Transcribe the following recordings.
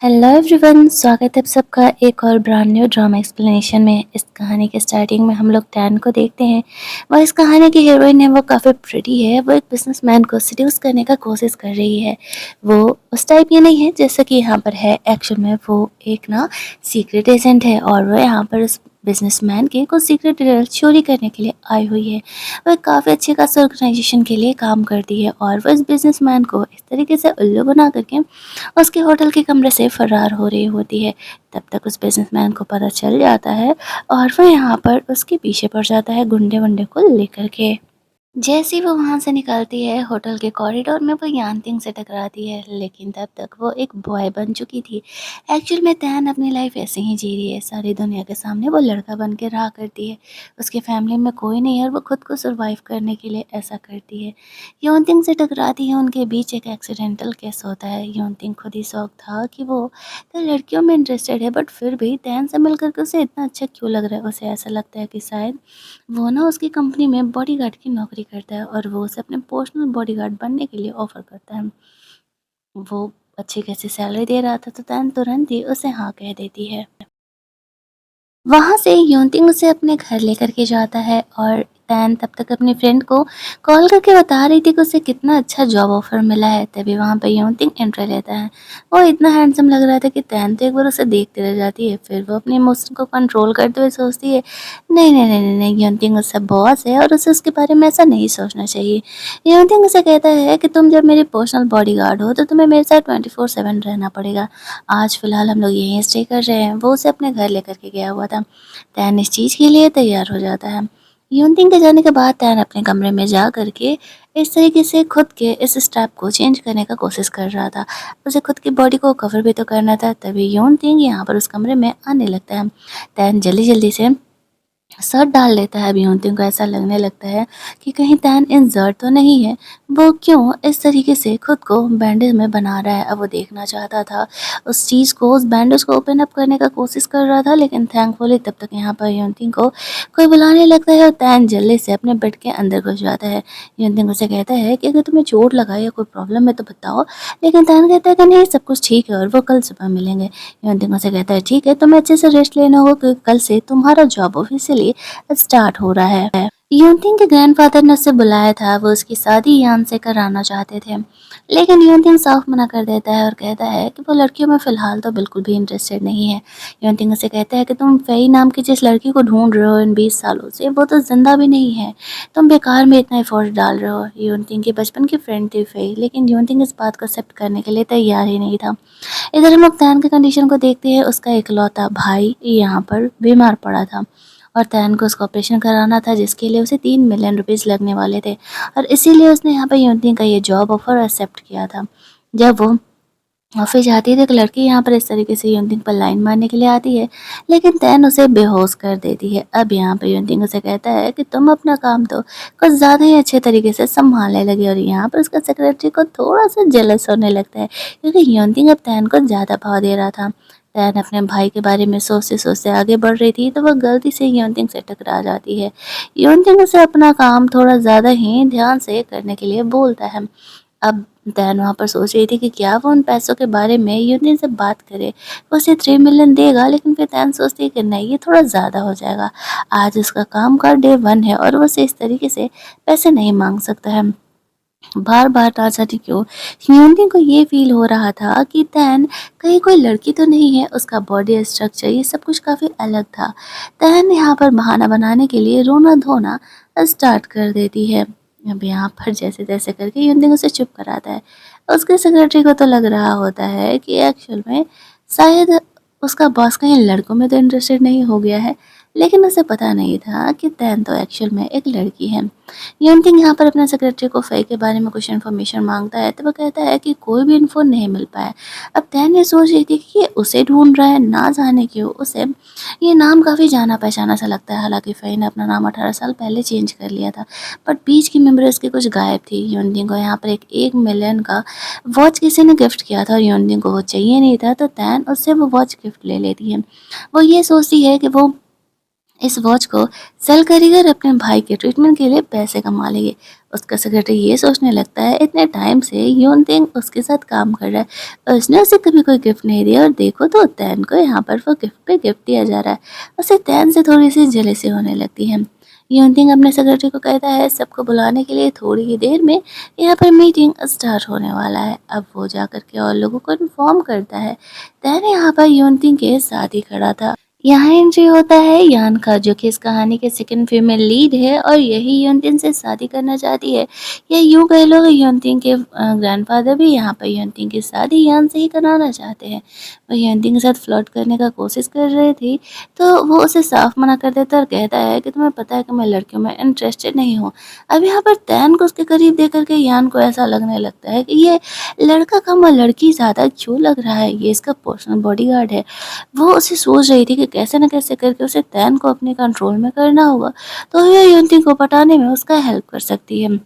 Hello everyone, स्वागत है आप सबका एक और ब्रांड न्यू ड्रामा एक्सप्लेनेशन में। इस कहानी के स्टार्टिंग में हम लोग टैन को देखते हैं। वो इस कहानी की हीरोइन है, वो काफ़ी प्रिटी है। वो एक बिजनेसमैन को सिड्यूस करने का कोशिश कर रही है। वो उस टाइप की नहीं है जैसा कि यहाँ पर है। एक्चुअल में वो एक ना सीक्रेट एजेंट है और वो यहाँ पर उस बिजनेसमैन के कुछ सीक्रेट डिटेल चोरी करने के लिए आई हुई है। वो काफ़ी अच्छे खास ऑर्गेनाइजेशन के लिए काम करती है और वो इस बिजनेसमैन को इस तरीके से उल्लू बना करके उसके होटल के कमरे से फरार हो रही होती है। तब तक उस बिजनेसमैन को पता चल जाता है और वो यहाँ पर उसके पीछे पड़ जाता है गुंडे-वुंडे को लेकर के। जैसे ही वो वहाँ से निकलती है होटल के कॉरिडोर में वो यानथिंग से टकराती है, लेकिन तब तक वो एक बॉय बन चुकी थी। एक्चुअल में तैन अपनी लाइफ ऐसे ही जी रही है। सारी दुनिया के सामने वो लड़का बन के रहा करती है। उसके फैमिली में कोई नहीं है और वो खुद को सर्वाइव करने के लिए ऐसा करती है। यानथिंग से टकराती है, उनके बीच एक एक्सीडेंटल केस होता है। यानथिंग खुद ही शौक था कि वो तो लड़कियों में इंटरेस्टेड है, बट फिर भी तैन से मिलकर के उसे इतना अच्छा क्यों लग रहा है। उसे ऐसा लगता है कि शायद वो ना उसकी कंपनी में बॉडीगार्ड की नौकरी करता है और वो उसे अपने पर्सनल बॉडीगार्ड बनने के लिए ऑफ़र करता है। वो अच्छी खासी सैलरी दे रहा था तो तैन तुरंत ही उसे हाँ कह देती है। वहाँ से योनतिंग उसे अपने घर लेकर के जाता है और तैन तब तक अपनी फ्रेंड को कॉल करके बता रही थी कि उसे कितना अच्छा जॉब ऑफ़र मिला है। तभी वहाँ पे योनतिंग एंट्री लेता है। वो इतना हैंडसम लग रहा था कि तैन तो एक बार उसे देखते रह जाती है। फिर वो अपने इमोशन को कंट्रोल करते हुए सोचती है, नहीं, नहीं, नहीं, नहीं, नहीं, योनतिंग उसका बॉस है और उसे उसके बारे में ऐसा नहीं सोचना चाहिए। योनतिंग उसे कहता है कि तुम जब मेरी पर्सनल बॉडीगार्ड हो तो तुम्हें मेरे साथ 24/7 रहना पड़ेगा। आज फ़िलहाल हम लोग यहीं स्टे कर रहे हैं। वो उसे अपने घर लेकर के गया हुआ था। तैन इस चीज़ के लिए तैयार हो जाता है। यूनतिंग के जाने के बाद तैन अपने कमरे में जा कर के इस तरीके से खुद के इस स्टेप को चेंज करने का कोशिश कर रहा था। उसे खुद की बॉडी को कवर भी तो करना था, तभी यूनतिंग यहाँ पर उस कमरे में आने लगता है। तैन जल्दी-जल्दी से शर्ट डाल लेता है। अभी योनतांग को ऐसा लगने लगता है कि कहीं तैन इंजर्ड तो नहीं है। वो क्यों इस तरीके से खुद को बैंडेज में बना रहा है। अब वो देखना चाहता था उस चीज़ को, उस बैंडेज को ओपन अप करने का कोशिश कर रहा था, लेकिन थैंकफुली तब तक यहाँ पर योनतांग को कोई बुलाने लगता है और तैन जल्दी से अपने बेड के अंदर घुस जाता है। योनतांग उसे कहता है कि अगर तुम्हें चोट लगा या कोई प्रॉब्लम है तो बताओ, लेकिन तैन कहता है कि नहीं, सब कुछ ठीक है और वो कल सुबह मिलेंगे। योनतांग उसे कहता है ठीक है, तुम्हें अच्छे से रेस्ट लेना होगा क्योंकि कल से तुम्हारा जॉब ऑफिशियली स्टार्ट हो रहा है। यूनथिंग के ग्रैंडफादर ने उसे बुलाया था। वो उसकी शादी यान से कराना चाहते थे, लेकिन यूनथिंग साफ मना कर देता है और कहता है कि वो लड़कियों में फ़िलहाल तो बिल्कुल भी इंटरेस्टेड नहीं है। यूनथिंग उसे कहता है कि तुम फेई नाम की जिस लड़की को ढूंढ रहे हो इन 20 सालों से, वो तो जिंदा भी नहीं है। तुम बेकार में इतना एफर्ट डाल रहे हो। यूनथिंग की बचपन की फ्रेंड थी फेई, लेकिन यूनथिंग इस बात को एक्सेप्ट करने के लिए तैयार ही नहीं था। इधर हम लोग तैन की कंडीशन को देखते हैं। उसका इकलौता भाई यहाँ पर बीमार पड़ा था और तैन को उसका ऑपरेशन कराना था, जिसके लिए उसे 3 मिलियन रुपीज़ लगने वाले थे और इसीलिए उसने यहाँ पर यूनथिंग का ये जॉब ऑफर एक्सेप्ट किया था। जब वो ऑफिस जाती है तो एक लड़की यहाँ पर इस तरीके से यूनथिंग पर लाइन मारने के लिए आती है, लेकिन तैन उसे बेहोश कर देती है। अब यहाँ पर यूनथिंग उसे कहता है कि तुम अपना काम तो कुछ ज़्यादा ही अच्छे तरीके से संभालने लगे और यहाँ पर उसका सेक्रेटरी को थोड़ा सा जेलस होने लगता है क्योंकि यूनथिंग अब तैन को ज़्यादा भाव दे रहा था। तैन अपने भाई के बारे में सोचते सोचते आगे बढ़ रही थी तो वह गलती से यूनथिंग से टकरा जाती है। यूनथिंग उसे अपना काम थोड़ा ज़्यादा ही ध्यान से करने के लिए बोलता है। अब तैन वहाँ पर सोच रही थी कि क्या वो उन पैसों के बारे में यूनियन से बात करे। वो उसे 3 मिलियन देगा, लेकिन फिर तैन सोचती है कि नहीं, ये थोड़ा ज़्यादा हो जाएगा। आज उसका काम का डे 1 है और वो उसे इस तरीके से पैसे नहीं मांग सकता है। बार बार ना जाने क्यों ह्यूनदिंग को ये फील हो रहा था कि तैन कहीं कोई लड़की तो नहीं है। उसका बॉडी स्ट्रक्चर ये सब कुछ काफ़ी अलग था। तैन यहाँ पर बहाना बनाने के लिए रोना धोना स्टार्ट कर देती है। अब यहाँ पर जैसे तैसे करके ह्यूनदिंग उसे चुप कराता है। उसके सेक्रेटरी को तो लग रहा होता है कि एक्चुअल में शायद उसका बॉस कहीं लड़कों में तो इंटरेस्टेड नहीं हो गया है, लेकिन उसे पता नहीं था कि तैन तो एक्चुअल में एक लड़की है। यूनथिंग यहाँ पर अपने सेक्रेटरी को फ़ेई के बारे में कुछ इन्फॉर्मेशन मांगता है तो वो कहता है कि कोई भी इन्फो नहीं मिल पाया। अब तैन ये सोच रही थी कि ये उसे ढूंढ रहा है, ना जाने क्यों उसे ये नाम काफ़ी जाना पहचाना सा लगता है। हालांकि फ़ेई ने अपना नाम 18 साल पहले चेंज कर लिया था, बट बीच की मेमोरी उसकी कुछ गायब थी। यूनथिंग को यहाँ पर एक मिलियन का वॉच किसी ने गिफ्ट किया था और यूनथिंग को वो चाहिए नहीं था, तो तैन उससे वो वॉच गिफ्ट ले लेती है। वो ये सोचती है कि वो इस वॉच को सेल करेगी और अपने भाई के ट्रीटमेंट के लिए पैसे कमा लेगी। उसका सेक्रेटरी ये सोचने लगता है इतने टाइम से यून तिंग उसके साथ काम कर रहा है और उसने उसे कभी कोई गिफ्ट नहीं दिया, और देखो तो तैन को यहाँ पर वो गिफ्ट पे गिफ्ट दिया जा रहा है। उसे तैन से थोड़ी सी जेलसी होने लगती है। यून तिंग अपने सेक्रेटरी को कहता है सबको बुलाने के लिए थोड़ी ही देर में यहाँ पर मीटिंग स्टार्ट होने वाला है। अब वो जाकर के और लोगों को इन्फॉर्म करता है। तैन यहाँ पर यून तिंग के साथ ही खड़ा था। यहाँ एंट्री होता है यान का, जो कि इस कहानी के सेकंड फीमेल लीड है और यही योनतिन से शादी करना चाहती है। या यूँ कह लो कि योनतिन के ग्रैंडफादर भी यहाँ पर योनतिन की शादी यान से ही कराना चाहते हैं। वो योनतिन के साथ फ्लर्ट करने का कोशिश कर रही थी, तो वो उसे साफ मना कर देता है और कहता है कि तुम्हें पता है कि मैं लड़कियों में इंटरेस्टेड नहीं हूँ। अब यहाँ पर तैन को उसके करीब देख करके यान को ऐसा लगने लगता है कि ये लड़का कम और लड़की ज़्यादा क्यों लग रहा है, ये इसका पर्सनल बॉडीगार्ड है। वो उसे सोच रही थी कि कैसे न कैसे करके उसे तैन को अपने कंट्रोल में करना होगा, तो ये युनतिंग को पटाने में उसका हेल्प कर सकती है।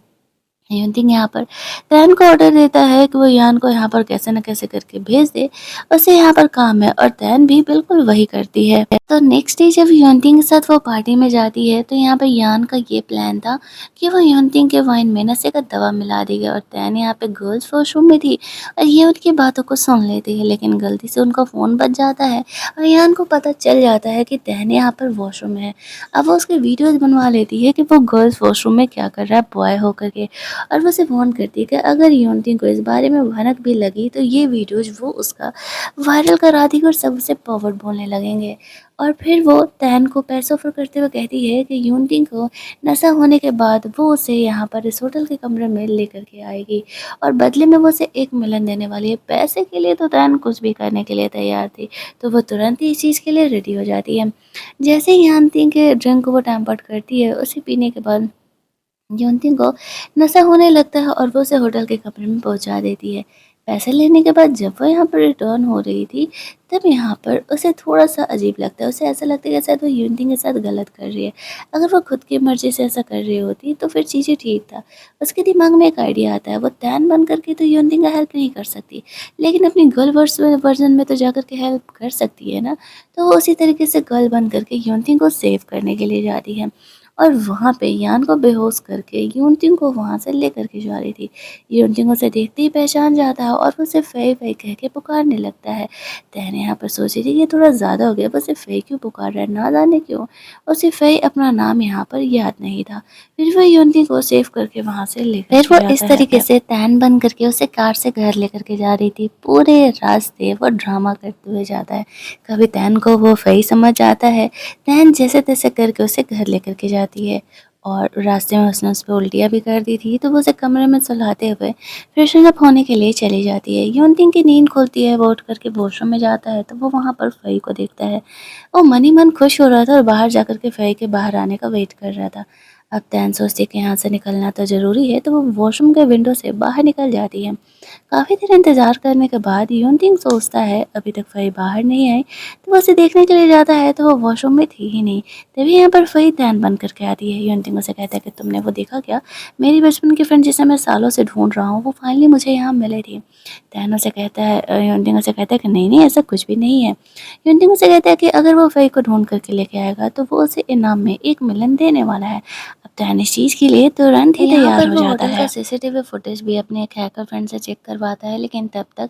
युनतिंग यहाँ पर तैन को ऑर्डर देता है कि वो यान को यहाँ पर कैसे न कैसे करके भेज दे, उसे यहाँ पर काम है, और तैन भी बिल्कुल वही करती है। तो नेक्स्ट डे जब युनतिंग के साथ वो पार्टी में जाती है, तो यहाँ पर यान का ये प्लान था कि वो युनतिंग के वाइन में नशे का दवा मिला देगी, और तैन यहाँ पे गर्ल्स वॉशरूम में थी और ये उनकी बातों को सुन लेती है, लेकिन गलती से उनका फ़ोन बज जाता है और यान को पता चल जाता है कि तैन यहाँ पर वॉशरूम में है। अब वो उसके वीडियोज़ बनवा लेती है कि वो गर्ल्स वॉशरूम में क्या कर रहा है बॉय होकर के, और वो उसे वार्न करती है कि अगर योनतिंग को इस बारे में भनक भी लगी तो ये वीडियोज़ वो उसका वायरल करा देगी और सब उसे पावर्ड बोलने लगेंगे। और फिर वो तैन को पैसे ऑफर करते हुए कहती है कि योनतिंग को नशा होने के बाद वो उसे यहाँ पर इस होटल के कमरे में लेकर के आएगी और बदले में वो उसे 1 मिलियन देने वाली है। पैसे के लिए तो तैन कुछ भी करने के लिए तैयार थी, तो वो तुरंत ही इस चीज़ के लिए रेडी हो जाती है। जैसे ही योनतिंग के ड्रिंक को वो टैम्पर्ड करती है, उसे पीने के बाद योनतिंग को नशा होने लगता है और वो उसे होटल के कमरे में पहुंचा देती है। पैसे लेने के बाद जब वो यहाँ पर रिटर्न हो रही थी, तब यहाँ पर उसे थोड़ा-सा अजीब लगता है। उसे ऐसा लगता है कि शायद वो योनतिंग के साथ गलत कर रही है। अगर वो खुद की मर्ज़ी से ऐसा कर रही होती तो फिर चीज़ें ठीक था। उसके दिमाग में एक आइडिया आता है, वो तैन बन कर के तो योनतिंग का हेल्प नहीं कर सकती, लेकिन अपनी गर्ल वर्ज़न में तो जाकर के हेल्प कर सकती है ना। तो वो उसी तरीके से गर्ल बन कर के योनतिंग को सेव करने के लिए जाती है। और वहाँ पे यान को बेहोश करके योनतिंग को वहाँ से लेकर के जा रही थी। योनतिंग उसे देखते ही पहचान जाता है और उसे फ़ेई फ़ेई कह के पुकारने लगता है। तैन यहाँ पर सोच रही थी ये थोड़ा ज़्यादा हो गया, वो उसे फ़ेई क्यों पुकार रहा है, ना जाने क्यों। उसे फ़ेई अपना नाम यहाँ पर याद नहीं था। फिर वो योनतिंग को सेव करके वहाँ से लेकर फिर वो इस तरीके से तैन बन करके उसे कार से घर लेकर के जा रही थी। पूरे रास्ते वो ड्रामा करते हुए जाता है। कभी तैन को वो फ़ेई समझ आता है, तैन जैसे-तैसे करके उसे घर लेकर के जाती है, और रास्ते में उसने उस पे उल्टियाँ भी कर दी थी, तो वो उसे कमरे में सुलाते हुए फ्रेशन अप होने के लिए चली जाती है। योनतिंग की नींद खुलती है, वो उठ कर के वॉशरूम में जाता है, तो वो वहाँ पर फ़ई को देखता है। वो मन ही मन खुश हो रहा था और बाहर जाकर के फ़ई के बाहर आने का वेट कर रहा था। अब तैन सोचती है कि यहाँ से निकलना तो ज़रूरी है, तो वो वॉशरूम के विंडो से बाहर निकल जाती है। काफ़ी देर इंतज़ार करने के बाद योनतिंग सोचता है अभी तक फ़ई बाहर नहीं आई, तो वो उसे देखने के लिए जाता है, तो वो वॉशरूम में थी ही नहीं। तभी यहाँ पर फ़ई तैन बन कर के आती है। योनतिंग उसे कहता है कि तुमने वो देखा क्या? मेरी बचपन की फ्रेंड जिसे मैं सालों से ढूँढ रहा हूँ, वो फाइनली मुझे यहाँ मिली थी। तैन उसे कहता है योनतिंग उसे कहता है कि नहीं, नहीं ऐसा कुछ भी नहीं है। योनतिंग उसे कहता है कि अगर वो फ़ई को ढूँढ कर के लेके आएगा, तो वो उसे इनाम में 1 मिलियन देने वाला है। अब तैन इस चीज़ के लिए तुरंत ही तैयार हो जाता है। का सीसीटीवी फुटेज भी अपने एक हैकर फ्रेंड से चेक करवाता है, लेकिन तब तक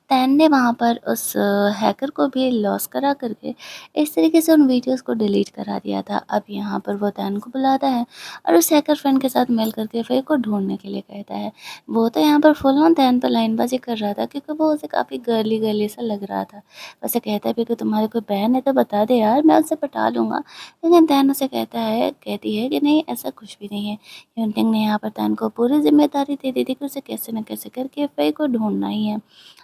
तैन ने वहाँ पर उस हैकर को भी लॉस करा करके इस तरीके से उन वीडियोस को डिलीट करा दिया था। अब यहाँ पर वो तैन को बुलाता है और उस हैकर फ्रेंड के साथ मिल करके फ़ेई को ढूँढने के लिए कहता है। वो तो यहाँ पर फुल ऑन तैन पर लाइनबाज़ी कर रहा था, क्योंकि वो उसे काफ़ी गर्ली-गर्ली सा लग रहा था। वैसे कहता भी कि तुम्हारी कोई बहन है तो बता दे यार, मैं उससे पटा लूँगा। लेकिन तैन उसे कहती है कि नहीं, ऐसा कुछ भी नहीं है। योनतिंग ने यहाँ पर तैन को पूरी ज़िम्मेदारी दे दी थी कि उसे कैसे न कैसे करके फ़ेई को ढूँढना ही है।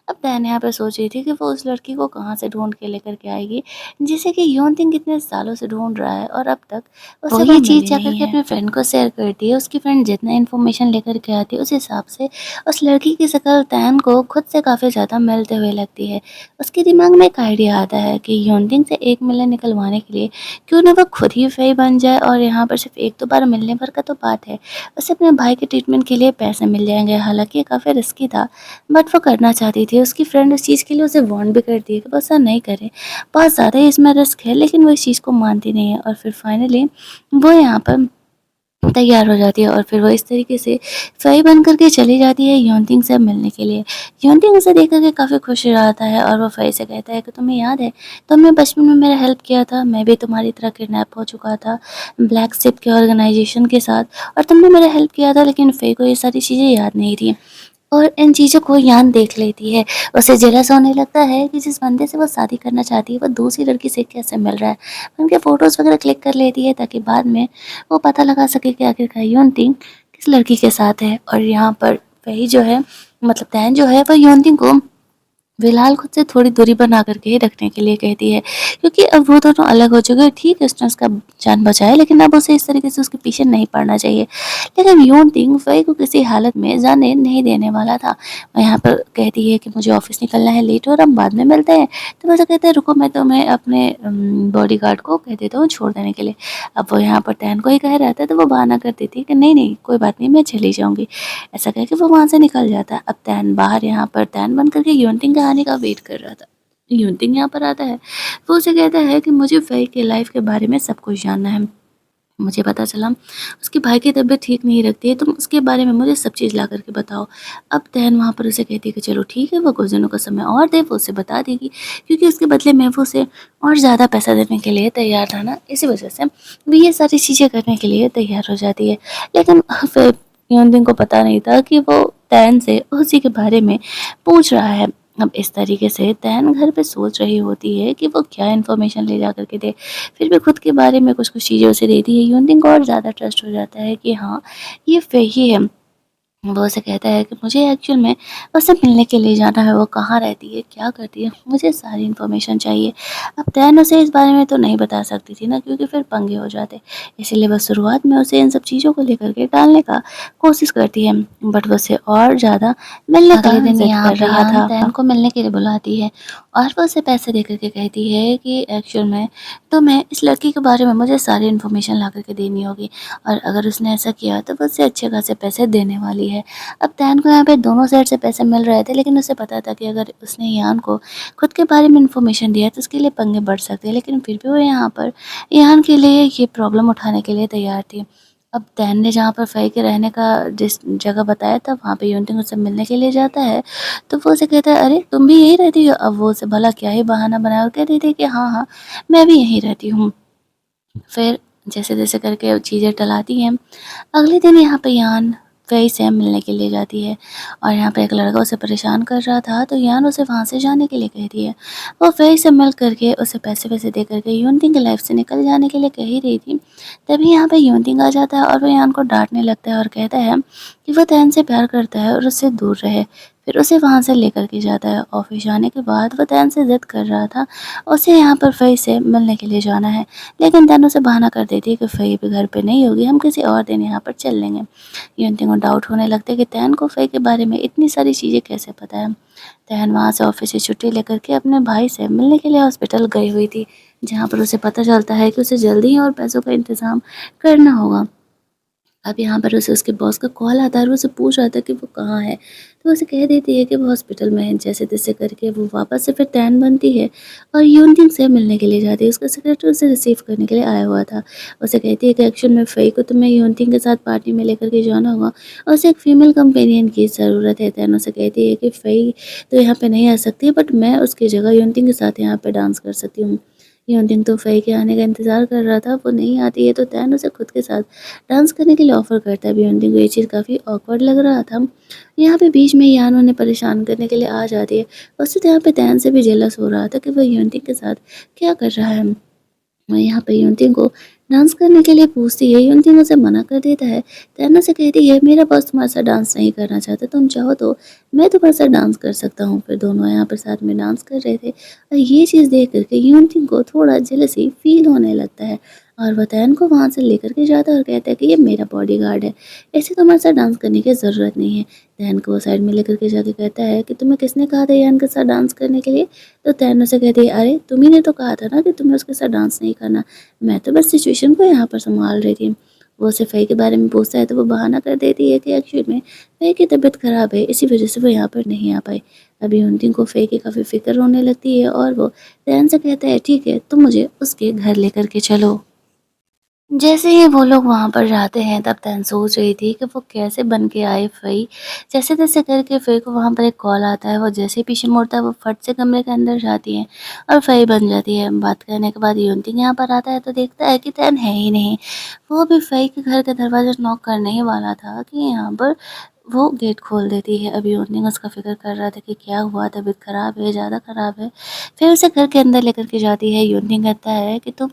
अब तैन यहाँ पे सोच रही थी कि वो उस लड़की को कहाँ से ढूँढ के लेकर के आएगी, जिसे कि योनतिंग कितने सालों से ढूँढ रहा है, और अब तक उसे वो ये चीज़ जाकर के अपने फ्रेंड को शेयर करती है। उसकी फ्रेंड जितना इन्फॉर्मेशन लेकर के आती है, उस हिसाब से उस लड़की की शक्ल तैन को खुद से काफ़ी ज़्यादा मिलते हुए लगती है। उसके दिमाग में एक आइडिया आता है कि योनतिंग से 1 मिलियन निकलवाने के लिए क्यों ना वो खुद ही फ़ेई बन जाए, और यहाँ पर सिर्फ 1-2 बार मिलने भर का तो बात है। उसे अपने भाई के ट्रीटमेंट के लिए पैसे मिल जाएँगे। हालाँकि ये काफ़ी रिस्की था, बट वो करना चाहती थी। थी, उसकी फ्रेंड उस चीज़ के लिए उसे वार्न भी करती है कि वो ऐसा नहीं करे, बहुत ज़्यादा ही इसमें रिस्क है, लेकिन वो इस चीज़ को मानती नहीं है और फिर फाइनली वो यहाँ पर तैयार हो जाती है और फिर वो इस तरीके से फ़ेई बन कर के चली जाती है योनतिंग से मिलने के लिए। योनतिंग उसे देख कर के काफ़ी खुश हो जाता है और वो फ़ेई से कहता है कि तुम्हें याद है, तुमने बचपन में मेरा हेल्प किया था, मैं भी तुम्हारी तरह किडनैप हो चुका था ब्लैक शिप के ऑर्गेनाइज़ेशन के साथ और तुमने मेरा हेल्प किया था, लेकिन फ़ेई को ये सारी चीज़ें याद नहीं थी। और इन चीज़ों को यान देख लेती है। उसे जेलस होने लगता है कि जिस बंदे से वो शादी करना चाहती है, वो दूसरी लड़की से कैसे मिल रहा है। उनके फ़ोटोज़ वगैरह क्लिक कर लेती है ताकि बाद में वो पता लगा सके कि आखिरकार योनतिंग किस लड़की के साथ है। और यहाँ पर वही जो है, मतलब तैन जो है, वो योनतिंग को फ़िलहाल खुद से थोड़ी दूरी बना कर के ही रखने के लिए कहती है, क्योंकि अब वो दोनों अलग हो चुके हैं। ठीक है, उसने उसका जान बचाया, लेकिन अब उसे इस तरीके से उसके पीछे नहीं पड़ना चाहिए। लेकिन योनतिंग फ़ेई को किसी हालत में जाने नहीं देने वाला था। वो यहाँ पर कहती है कि मुझे ऑफ़िस निकलना है, लेट हो रहा, हम बाद में मिलते हैं। तो वो उसे कहता है रुको, मैं तुम्हें अपने बॉडीगार्ड को कह देता हूँ छोड़ देने के लिए। अब वो यहाँ पर तैन को ही कह रहा था, तो वो बहाना कर देती है कि नहीं, नहीं कोई बात नहीं, मैं चली जाऊँगी। ऐसा कह के वो वहाँ से निकल जाता है। अब तैन बाहर यहाँ पर तैन बन कर के योनतिंग के आने का वेट कर रहा था। योनतिंग यहाँ पर आता है, वो उसे कहता है कि मुझे फ़ेई के लाइफ़ के बारे में सब कुछ जानना है। मुझे पता चला उसके भाई की तबीयत ठीक नहीं रहती है, तुम उसके बारे में मुझे सब चीज़ ला कर के बताओ। अब तैन वहाँ पर उसे कहती है कि चलो ठीक है, वो कुछ दिनों का समय और दे, वो उसे बता देगी, क्योंकि उसके बदले में वो उसे और ज़्यादा पैसा देने के लिए तैयार था ना, इसी वजह से वो ये सारी चीज़ें करने के लिए तैयार हो जाती है। लेकिन फिर योनदिन को पता नहीं था कि वो तैन से उसी के बारे में पूछ रहा है। अब इस तरीके से तैन घर पे सोच रही होती है कि वो क्या इन्फॉर्मेशन ले जा कर के दे। फिर भी खुद के बारे में कुछ-कुछ चीज़ें उसे देती है। यूनदिंग को और ज़्यादा ट्रस्ट हो जाता है कि हाँ, ये फ़ेई ही है। वो उसे कहता है कि मुझे एक्चुअल में उससे मिलने के लिए जाना है, वो कहाँ रहती है, क्या करती है, मुझे सारी इन्फॉर्मेशन चाहिए। अब तैन उसे इस बारे में तो नहीं बता सकती थी ना, क्योंकि फिर पंगे हो जाते। इसीलिए वो शुरुआत में उसे इन सब चीज़ों को लेकर के टालने का कोशिश करती है, बट वो उसे और ज़्यादा मिलने का अगले दिन ज़िद यहाँ कर पे रहा यान था। तैन को मिलने के लिए बुलाती है और वो उसे पैसे दे कर के कहती है कि एक्चुअल में तुम्हें इस लड़की के बारे में मुझे सारी इन्फॉर्मेशन ला कर के देनी होगी और अगर उसने ऐसा किया तो वो उसे अच्छे खासे पैसे देने वाली है। अब तैन को यहाँ पे दोनों साइड से पैसे मिल रहे थे, लेकिन उसे पता था कि अगर उसने यान को खुद के बारे में इन्फॉर्मेशन दिया तो उसके लिए पंगे बढ़ सकते हैं, लेकिन फिर भी वो यहाँ पर यान के लिए ये प्रॉब्लम उठाने के लिए तैयार थी। अब तैन ने जहाँ पर फ़ेई के रहने का जिस जगह बताया था, वहाँ पे योनतिंग उससे मिलने के लिए जाता है, तो वो उसे कहता है, "अरे! तुम भी यहीं रहती हो?" अब वो उसे भला क्या ही बहाना बनाया और कह देती है कि हाँ, हाँ, मैं भी यहीं रहती हूँ। फिर जैसे-तैसे करके चीज़ें टलाती हैं। अगले दिन यहाँ पे यान फ़ेई से मिलने के लिए जाती है और यहाँ पे एक लड़का उसे परेशान कर रहा था, तो यान उसे वहाँ से जाने के लिए कहती है। वो फ़ेई से मिल कर के उसे पैसे-वैसे दे कर के योनतिंग की लाइफ़ से निकल जाने के लिए कह ही रही थी। तभी यहाँ पे योनतिंग आ जाता है और वो यान को डाँटने लगता है और कहता है कि वो तैन से प्यार करता है और उससे दूर रहे। फिर उसे वहाँ से लेकर के जाता है। ऑफ़िस जाने के बाद वो तैन से ज़िद कर रहा था, उसे यहाँ पर फ़ेई से मिलने के लिए जाना है। लेकिन तैन उसे बहाना कर देती है कि फ़ेई भी घर पे नहीं होगी, हम किसी और दिन यहाँ पर चल लेंगे। युनतिंग को डाउट होने लगता है कि तैन को फ़ेई के बारे में इतनी सारी चीज़ें कैसे पता है। तैन वहाँ से ऑफ़िस से छुट्टी लेकर के अपने भाई से मिलने के लिए हॉस्पिटल गई हुई थी, जहाँ पर उसे पता चलता है कि उसे जल्दी ही और पैसों का इंतज़ाम करना होगा। अब यहाँ पर उसे उसके बॉस का कॉल आता है और वो उसे पूछ रहा था कि वो कहाँ है। तो उसे कह देती है कि वो हॉस्पिटल में है। जैसे-तैसे करके वो वापस से फिर टैन बनती है और यूनतिंग से मिलने के लिए जाती है। उसका सेक्रेटरी उसे रिसीव करने के लिए आया हुआ था। उसे कहती है कि एक्चुअल में फ़ेई को तुम्हें यूनतिंग के साथ पार्टी में लेकर के जाना होगा और उसे एक फीमेल कंपेनियन की ज़रूरत है। तैन उसे कहती है कि फ़ेई तो यहाँ पे नहीं आ सकती, बट मैं उसकी जगह यूनतिंग के साथ यहाँ पे डांस कर सकती हूँ। यूनतिंग तो फ़ेई के आने का इंतज़ार कर रहा था, वो नहीं आती है तो तैन उसे खुद के साथ डांस करने के लिए ऑफ़र करता है। अभियंती को ये चीज़ काफ़ी ऑकवर्ड लग रहा था। यहाँ पे बीच में यान उन्हें परेशान करने के लिए आ जाती है। उससे तो यहाँ पे तैन से भी जेलस हो रहा था कि वो युवती के साथ क्या कर रहा है। और यहाँ पे युवती को डांस करने के लिए पूछती है, युवती उसे मना कर देता है। तैन उसे कहती है, मेरा बॉस तुम्हारे साथ डांस नहीं करना चाहता, तुम चाहो तो मैं तुम्हारे साथ डांस कर सकता हूँ। फिर दोनों यहाँ पर साथ में डांस कर रहे थे और ये चीज़ देख कर के युवती को थोड़ा जेलसी फ़ील होने लगता है और वो तैन को वहाँ से लेकर के जाता है और कहता है कि ये मेरा बॉडीगार्ड है, ऐसे तुम्हारे साथ डांस करने की ज़रूरत नहीं है। तैन को वो साइड में लेकर के जाके कहता है कि तुम्हें किसने कहा था यान के साथ डांस करने के लिए? तो तैन उसे कहती है, अरे तुम्ही ने तो कहा था ना कि तुम्हें उसके साथ डांस नहीं करना, मैं तो बस सिचुएशन को यहाँ पर सँभाल रही थी। वो उसे फ़ई के बारे में पूछता है तो वो बहाना कर देती है कि एक्चुअल में फ़ई की तबीयत ख़राब है, इसी वजह से वो यहाँ पर नहीं आ पाई। अभी यूनतिंग को फ़ई की काफ़ी फ़िक्र होने लगती है और वो तैन से कहता है, ठीक है, तुम मुझे उसके घर लेकर के चलो। जैसे ही वो लोग वहाँ पर जाते हैं तब तैन सोच रही थी कि वो कैसे बन के आए फ़ई। जैसे-तैसे करके फ़ई को वहाँ पर एक कॉल आता है, वो जैसे ही पीछे मुड़ता है वो फट से कमरे के अंदर जाती है और फ़ई बन जाती है। बात करने के बाद यूनतिंग यहाँ पर आता है तो देखता है कि तैन है ही नहीं। वो भी फ़ई के घर का दरवाज़ा नॉक करने ही वाला था कि यहाँ पर वो गेट खोल देती है। अभी यूनतिंग उसका फ़िक्र कर रहा था कि क्या हुआ, तबीयत ख़राब है, ज़्यादा ख़राब है। फिर उसे घर के अंदर लेकर के जाती है। यूनतिंग कहता है कि तुम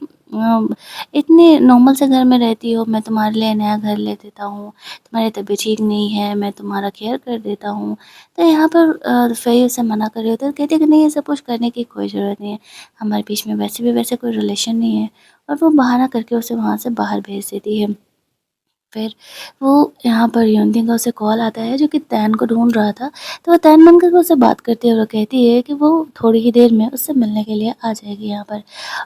इतने नॉर्मल से घर में रहती हो, मैं तुम्हारे लिए नया घर ले देता हूँ, तुम्हारी तबीयत ठीक नहीं है, मैं तुम्हारा केयर कर देता हूँ। तो यहाँ पर फ़ई उसे मना कर रही होती है, तो कहती है कि नहीं, ये सब कुछ करने की कोई ज़रूरत नहीं है, हमारे बीच में वैसे भी वैसे कोई रिलेशन नहीं है। और वो बहाना करके उसे वहाँ से बाहर भेज देती है। फिर वो यहाँ पर यूनतिंग का उसे कॉल आता है जो कि तैन को ढूँढ रहा था, तो वो तैन बनकर के उससे बात करती है और वो कहती है कि वो थोड़ी ही देर में उससे मिलने के लिए आ जाएगी यहाँ पर।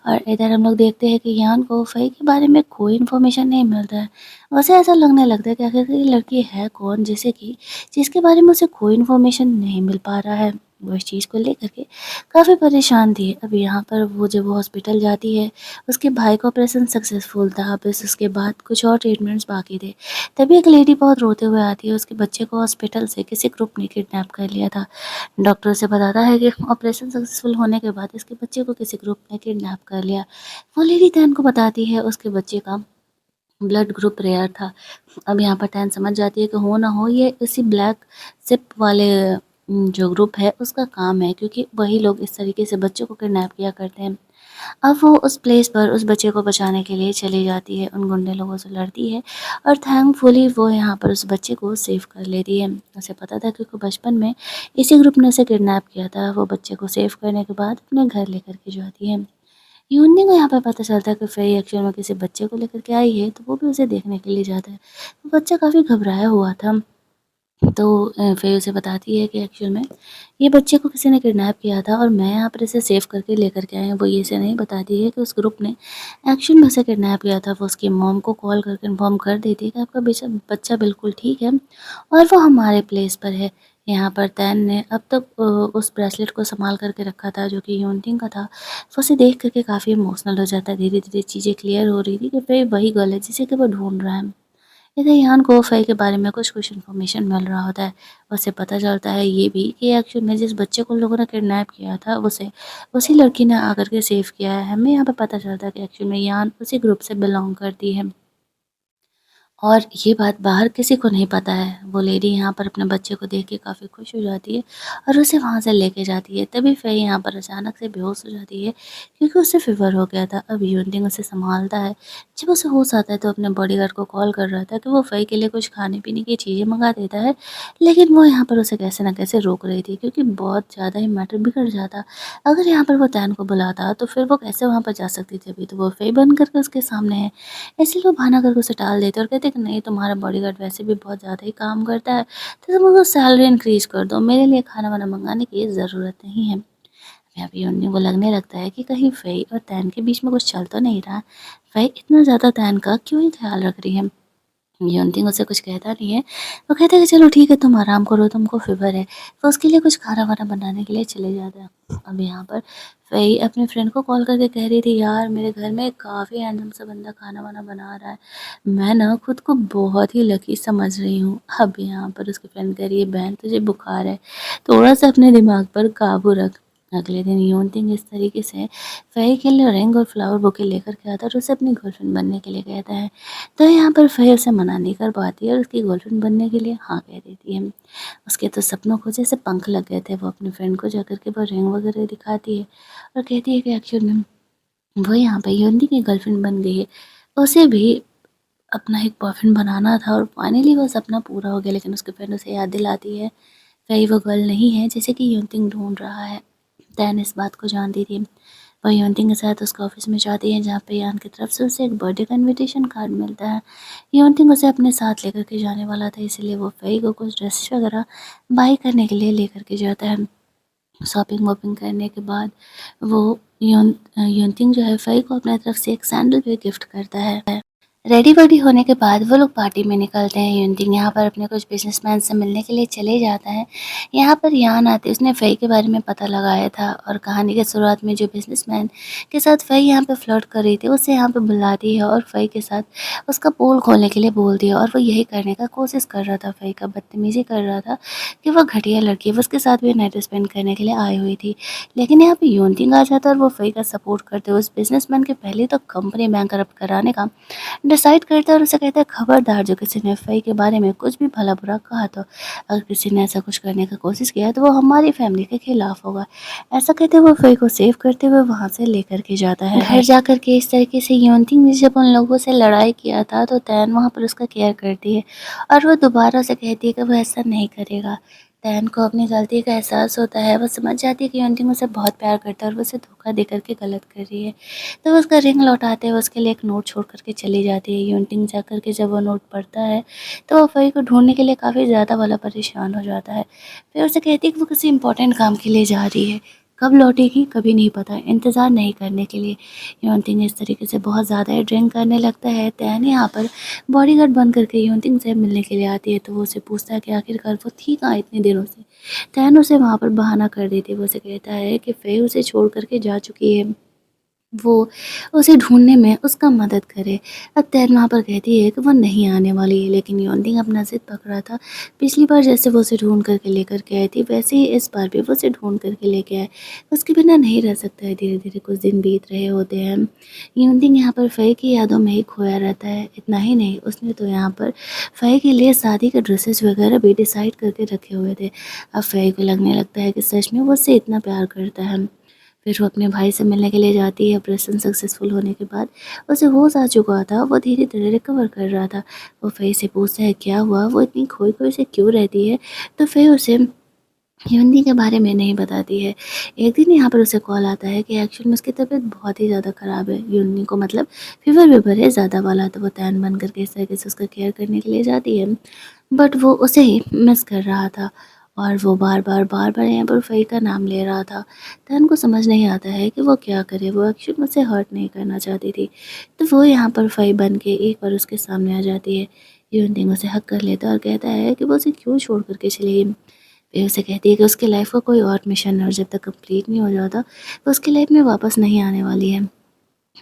और इधर हम लोग देखते हैं कि यान को फ़ई के बारे में कोई इन्फॉर्मेशन नहीं मिलता है। उसे ऐसा लगने लगता है कि आखिर ये लड़की है कौन, जिसे कि जिसके बारे में उसे कोई इन्फॉर्मेशन नहीं मिल पा रहा है। वो इस चीज़ को लेकर के काफ़ी परेशान थी। अब यहाँ पर वो जब वो हॉस्पिटल जाती है, उसके भाई का ऑपरेशन सक्सेसफुल था, बस उसके बाद कुछ और ट्रीटमेंट्स बाकी थे। तभी एक लेडी बहुत रोते हुए आती है, उसके बच्चे को हॉस्पिटल से किसी ग्रुप ने किडनैप कर लिया था। डॉक्टर उसे बताता है कि ऑपरेशन सक्सेसफुल होने के बाद इसके बच्चे को किसी ग्रुप ने किडनैप कर लिया। वो लेडी तैन को बताती है उसके बच्चे का ब्लड ग्रुप रेयर था। अब यहाँ पर तैन समझ जाती है कि हो ना हो ये इसी ब्लैक शिप वाले जो ग्रुप है उसका काम है, क्योंकि वही लोग इस तरीके से बच्चों को किडनैप किया करते हैं। अब वो उस प्लेस पर उस बच्चे को बचाने के लिए चली जाती है, उन गुंडे लोगों से लड़ती है और थैंकफुली वो यहाँ पर उस बच्चे को सेव कर लेती है। उसे पता था क्योंकि बचपन में इसी ग्रुप ने उसे किडनैप किया था। वो बच्चे को सेव करने के बाद अपने घर लेकर के जाती है। यूनी को यहाँ पर पता चलता है कि फ़ेई एक्चुअल में किसी बच्चे को लेकर के आई है, तो वो भी उसे देखने के लिए जाता है। वो बच्चा काफ़ी घबराया हुआ था। तो फ़ेई उसे बताती है कि एक्चुअल में ये बच्चे को किसी ने किडनैप किया था और मैं यहाँ पर इसे सेव करके लेकर के आई हूँ। वो ये इसे नहीं बताती है कि उस ग्रुप ने एक्चुअल में उसे किडनैप किया था। वो उसकी मॉम को कॉल करके इन्फॉर्म कर देती है कि आपका बच्चा बिल्कुल ठीक है और वो हमारे प्लेस पर है। यहाँ पर तैन ने अब तक उस ब्रेसलेट को सँभाल कर के रखा था जो कि यूनटिंग का था। वो उसे देख कर के काफ़ी इमोशनल हो जाता है। धीरे-धीरे चीज़ें क्लियर हो रही थी कि फ़ेई वही गर्ल है जिसे कि वो ढूँढ रहा है। इधर यान को फ़ई के बारे में कुछ-कुछ इन्फॉर्मेशन मिल रहा होता है। उसे पता चलता है ये भी कि एक्चुअल में जिस बच्चे को उन लोगों ने किडनैप किया था उसे उसी लड़की ने आकर के सेव किया है। हमें यहाँ पे पता चलता है कि एक्चुअल में यान उसी ग्रुप से बिलॉन्ग करती है। और ये बात बाहर किसी को नहीं पता है। वो लेडी यहाँ पर अपने बच्चे को देख के काफ़ी खुश हो जाती है और उसे वहाँ से लेके जाती है। तभी फ़ेई यहाँ पर अचानक से बेहोश हो जाती है क्योंकि उसे फ़ीवर हो गया था। अब यूनटिंग उसे सँभालता है। जब उसे होश आता है तो अपने बॉडीगार्ड को कॉल कर रहा था कि वो फ़ेई के लिए कुछ खाने-पीने की चीज़ें मँगा देता है। लेकिन वो यहाँ पर उसे कैसे न कैसे रोक रही थी क्योंकि बहुत ज़्यादा ही मैटर बिगड़ जाता। अगर यहाँ पर वो तैन को बुलाता तो फिर वो कैसे वहाँ पर जा सकती थी? अभी तो वो फ़ेई बन कर के उसके सामने है। इसलिए वो बहाना करके उसे टाल देते और कहते कि नहीं, तुम्हारा बॉडीगार्ड वैसे भी बहुत ज़्यादा ही काम करता है, तो तुम उसको सैलरी इंक्रीज़ कर दो, मेरे लिए खाना-वाना मँगाने की ज़रूरत नहीं है। अभी उन्हीं को लगने लगता है कि कहीं फ़ेई और तैन के बीच में कुछ चल तो नहीं रहा। फ़ेई इतना ज़्यादा तैन का क्यों ही ख़्याल रख रही है? यूनतिंग उससे कुछ कहता नहीं है। वो कहता है कि चलो ठीक है, तुम आराम करो, तुमको फ़ीवर है। वो उसके लिए कुछ खाना-वाना बनाने के लिए चले जाता है। अब यहाँ पर फ़ेई अपने फ्रेंड को कॉल करके कह रही थी, यार मेरे घर में काफ़ी हैंडसम सा बंदा खाना-वाना बना रहा है। मैं ना खुद को बहुत ही लकी समझ रही हूँ। अब यहाँ पर उसकी फ्रेंड कह रही है, बहन तुझे बुखार है, थोड़ा-सा अपने दिमाग पर काबू रख। अगले दिन यूनतिंग इस तरीके से फ़ेई के लिए रिंग और फ्लावर बुके लेकर के आता है और उसे अपनी गर्लफ्रेंड बनने के लिए कहता है। तो यहाँ पर फ़ेई उसे मना नहीं कर पाती है और उसकी गर्लफ्रेंड बनने के लिए हाँ कह देती है। उसके तो सपनों को जैसे पंख लग गए थे। वो अपनी फ्रेंड को जाकर के वो रिंग वगैरह दिखाती है और कहती है कि एक्चुअल में वो यहाँ पे यूनती की गर्लफ्रेंड बन गई है। उसे भी अपना एक बॉयफ्रेंड बनाना था और फाइनली वो सपना पूरा हो गया। लेकिन उसकी फ्रेंड उसे याद दिलाती है, फ़ेई वो गर्ल नहीं है जिसे कि यूनतिंग ढूँढ रहा है। तैन इस बात को जानती थी। वो योनतिंग के साथ उसके ऑफिस में जाती है जहाँ पे यान की तरफ से उसे एक बर्थडे का इनविटेशन कार्ड मिलता है। योनतिंग उसे अपने साथ लेकर के जाने वाला था, इसलिए वो फ़ेई को कुछ ड्रेस वगैरह बाय करने के लिए लेकर के जाता है। शॉपिंग वॉपिंग करने के बाद वो योनतिंग जो है फ़ेई को अपने तरफ से एक सैंडल भी गिफ्ट करता है। रेडी-वेडी होने के बाद वो लोग पार्टी में निकलते हैं। युनतिंग यहाँ पर अपने कुछ बिज़नेसमैन से मिलने के लिए चले जाता है। यहाँ पर यान आते उसने फ़ेई के बारे में पता लगाया था और कहानी की शुरुआत में जो बिज़नेसमैन के साथ फ़ेई यहाँ पे फ्लर्ट कर रही थी, उसे यहाँ पे बुलाती है और फ़ेई के साथ उसका पोल खोलने के लिए बोलती है और वो यही करने का कोशिश कर रहा था। फ़ेई का बदतमीज़ी कर रहा था कि वो घटिया लड़की है, वो उसके साथ भी नाइट स्पेंड करने के लिए आई हुई थी। लेकिन यहाँ पे युनतिंग आ जाता है और वो फ़ेई का सपोर्ट करते हुए उस बिज़नेसमैन के पहले तो कंपनी बैंकरप्ट कराने का डिसाइड करता है और उसे कहता है, खबरदार जो किसी ने फ़ई के बारे में कुछ भी भला-बुरा कहा तो अगर किसी ने ऐसा कुछ करने का कोशिश किया तो वो हमारी फैमिली के खिलाफ होगा। ऐसा कहते हुए फ़ई को सेव करते हुए वहाँ से लेकर के जाता है। घर जाकर के इस तरीके से योनथिंग ने जब उन लोगों से लड़ाई किया था तो तैन वहाँ पर उसका केयर करती है और वो दोबारा उसे कहती है कि वो ऐसा नहीं करेगा। तैन को अपनी गलती का एहसास होता है, वो समझ जाती है कि योनथिंग उसे बहुत प्यार करता है और वो उसे धोखा दे कर के गलत कर रही है। तो वो उसका रिंग लौटाते हुए उसके लिए एक नोट छोड़ कर के चली जाती है। यूनटिंग जा कर के जब वो नोट पढ़ता है तो वो फ़ई को ढूँढने के लिए काफ़ी ज़्यादा वाला परेशान हो जाता है। फिर उसे कहती है कि वो किसी इम्पोर्टेंट काम के लिए जा रही है। कब लौटेगी कभी नहीं पता, इंतज़ार नहीं करने के लिए। यूनटिंग इस तरीके से बहुत ज़्यादा ही ड्रिंक करने लगता है। तैन यहाँ पर बॉडीगार्ड बन करके यूनटिंग से मिलने के लिए आती है तो वो उसे पूछता है कि आखिरकार वो थी कहाँ इतने दिनों से। तैन उसे वहाँ पर बहाना कर देती है। वो उसे कहता है कि फ़ई उसे छोड़ कर के जा चुकी है, वो उसे ढूँढने में उसका मदद करे। अब तैन वहाँ पर कहती है कि वो नहीं आने वाली है, लेकिन योनथिंग अपना ज़िद पकड़ा था। पिछली बार जैसे वो उसे ढूँढ कर के लेकर के आई थी, वैसे ही इस बार भी वो उसे ढूँढ कर के लेके आए। उसके बिना नहीं रह सकता है। धीरे-धीरे कुछ दिन बीत रहे होते हैं। योनथिंग यहाँ पर फ़ई की यादों में ही खोया रहता है। इतना ही नहीं, उसने तो यहाँ पर फ़ई के लिए शादी के ड्रेसेस वगैरह भी डिसाइड करके रखे हुए थे। अब फ़ई को लगने लगता है कि सच में वो उससे इतना प्यार करता है। फिर वो अपने भाई से मिलने के लिए जाती है। ऑपरेशन सक्सेसफुल होने के बाद उसे होश आ चुका था, वो धीरे-धीरे रिकवर कर रहा था। वो फ़ई से पूछता है क्या हुआ, वो इतनी खोई-खोई से क्यों रहती है? तो फ़ई उसे यूनती के बारे में नहीं बताती है। एक दिन यहाँ पर उसे कॉल आता है कि एक्चुअल में उसकी तबीयत बहुत ही ज़्यादा ख़राब है। यूनी को मतलब फ़ीवर-वीवर है ज़्यादा वाला, तो वो तैन बन करके इस तरीके से उसका केयर करने के लिए जाती है। बट वो उसे ही मिस कर रहा था और वो बार-बार यहाँ पर फ़ई का नाम ले रहा था। तैन को समझ नहीं आता है कि वो क्या करे, वो एक्चुअल में उसे हर्ट नहीं करना चाहती थी। तो वो यहाँ पर फ़ई बन के एक बार उसके सामने आ जाती है। यूनथिंग उसे हग कर लेता है और कहता है कि वो उसे क्यों छोड़ कर के चली गई। फिर उसे कहती है कि उसकी लाइफ़ का कोई और मिशन है और जब तक कंप्लीट नहीं हो जाता, वो उसकी लाइफ़ में वापस नहीं आने वाली है।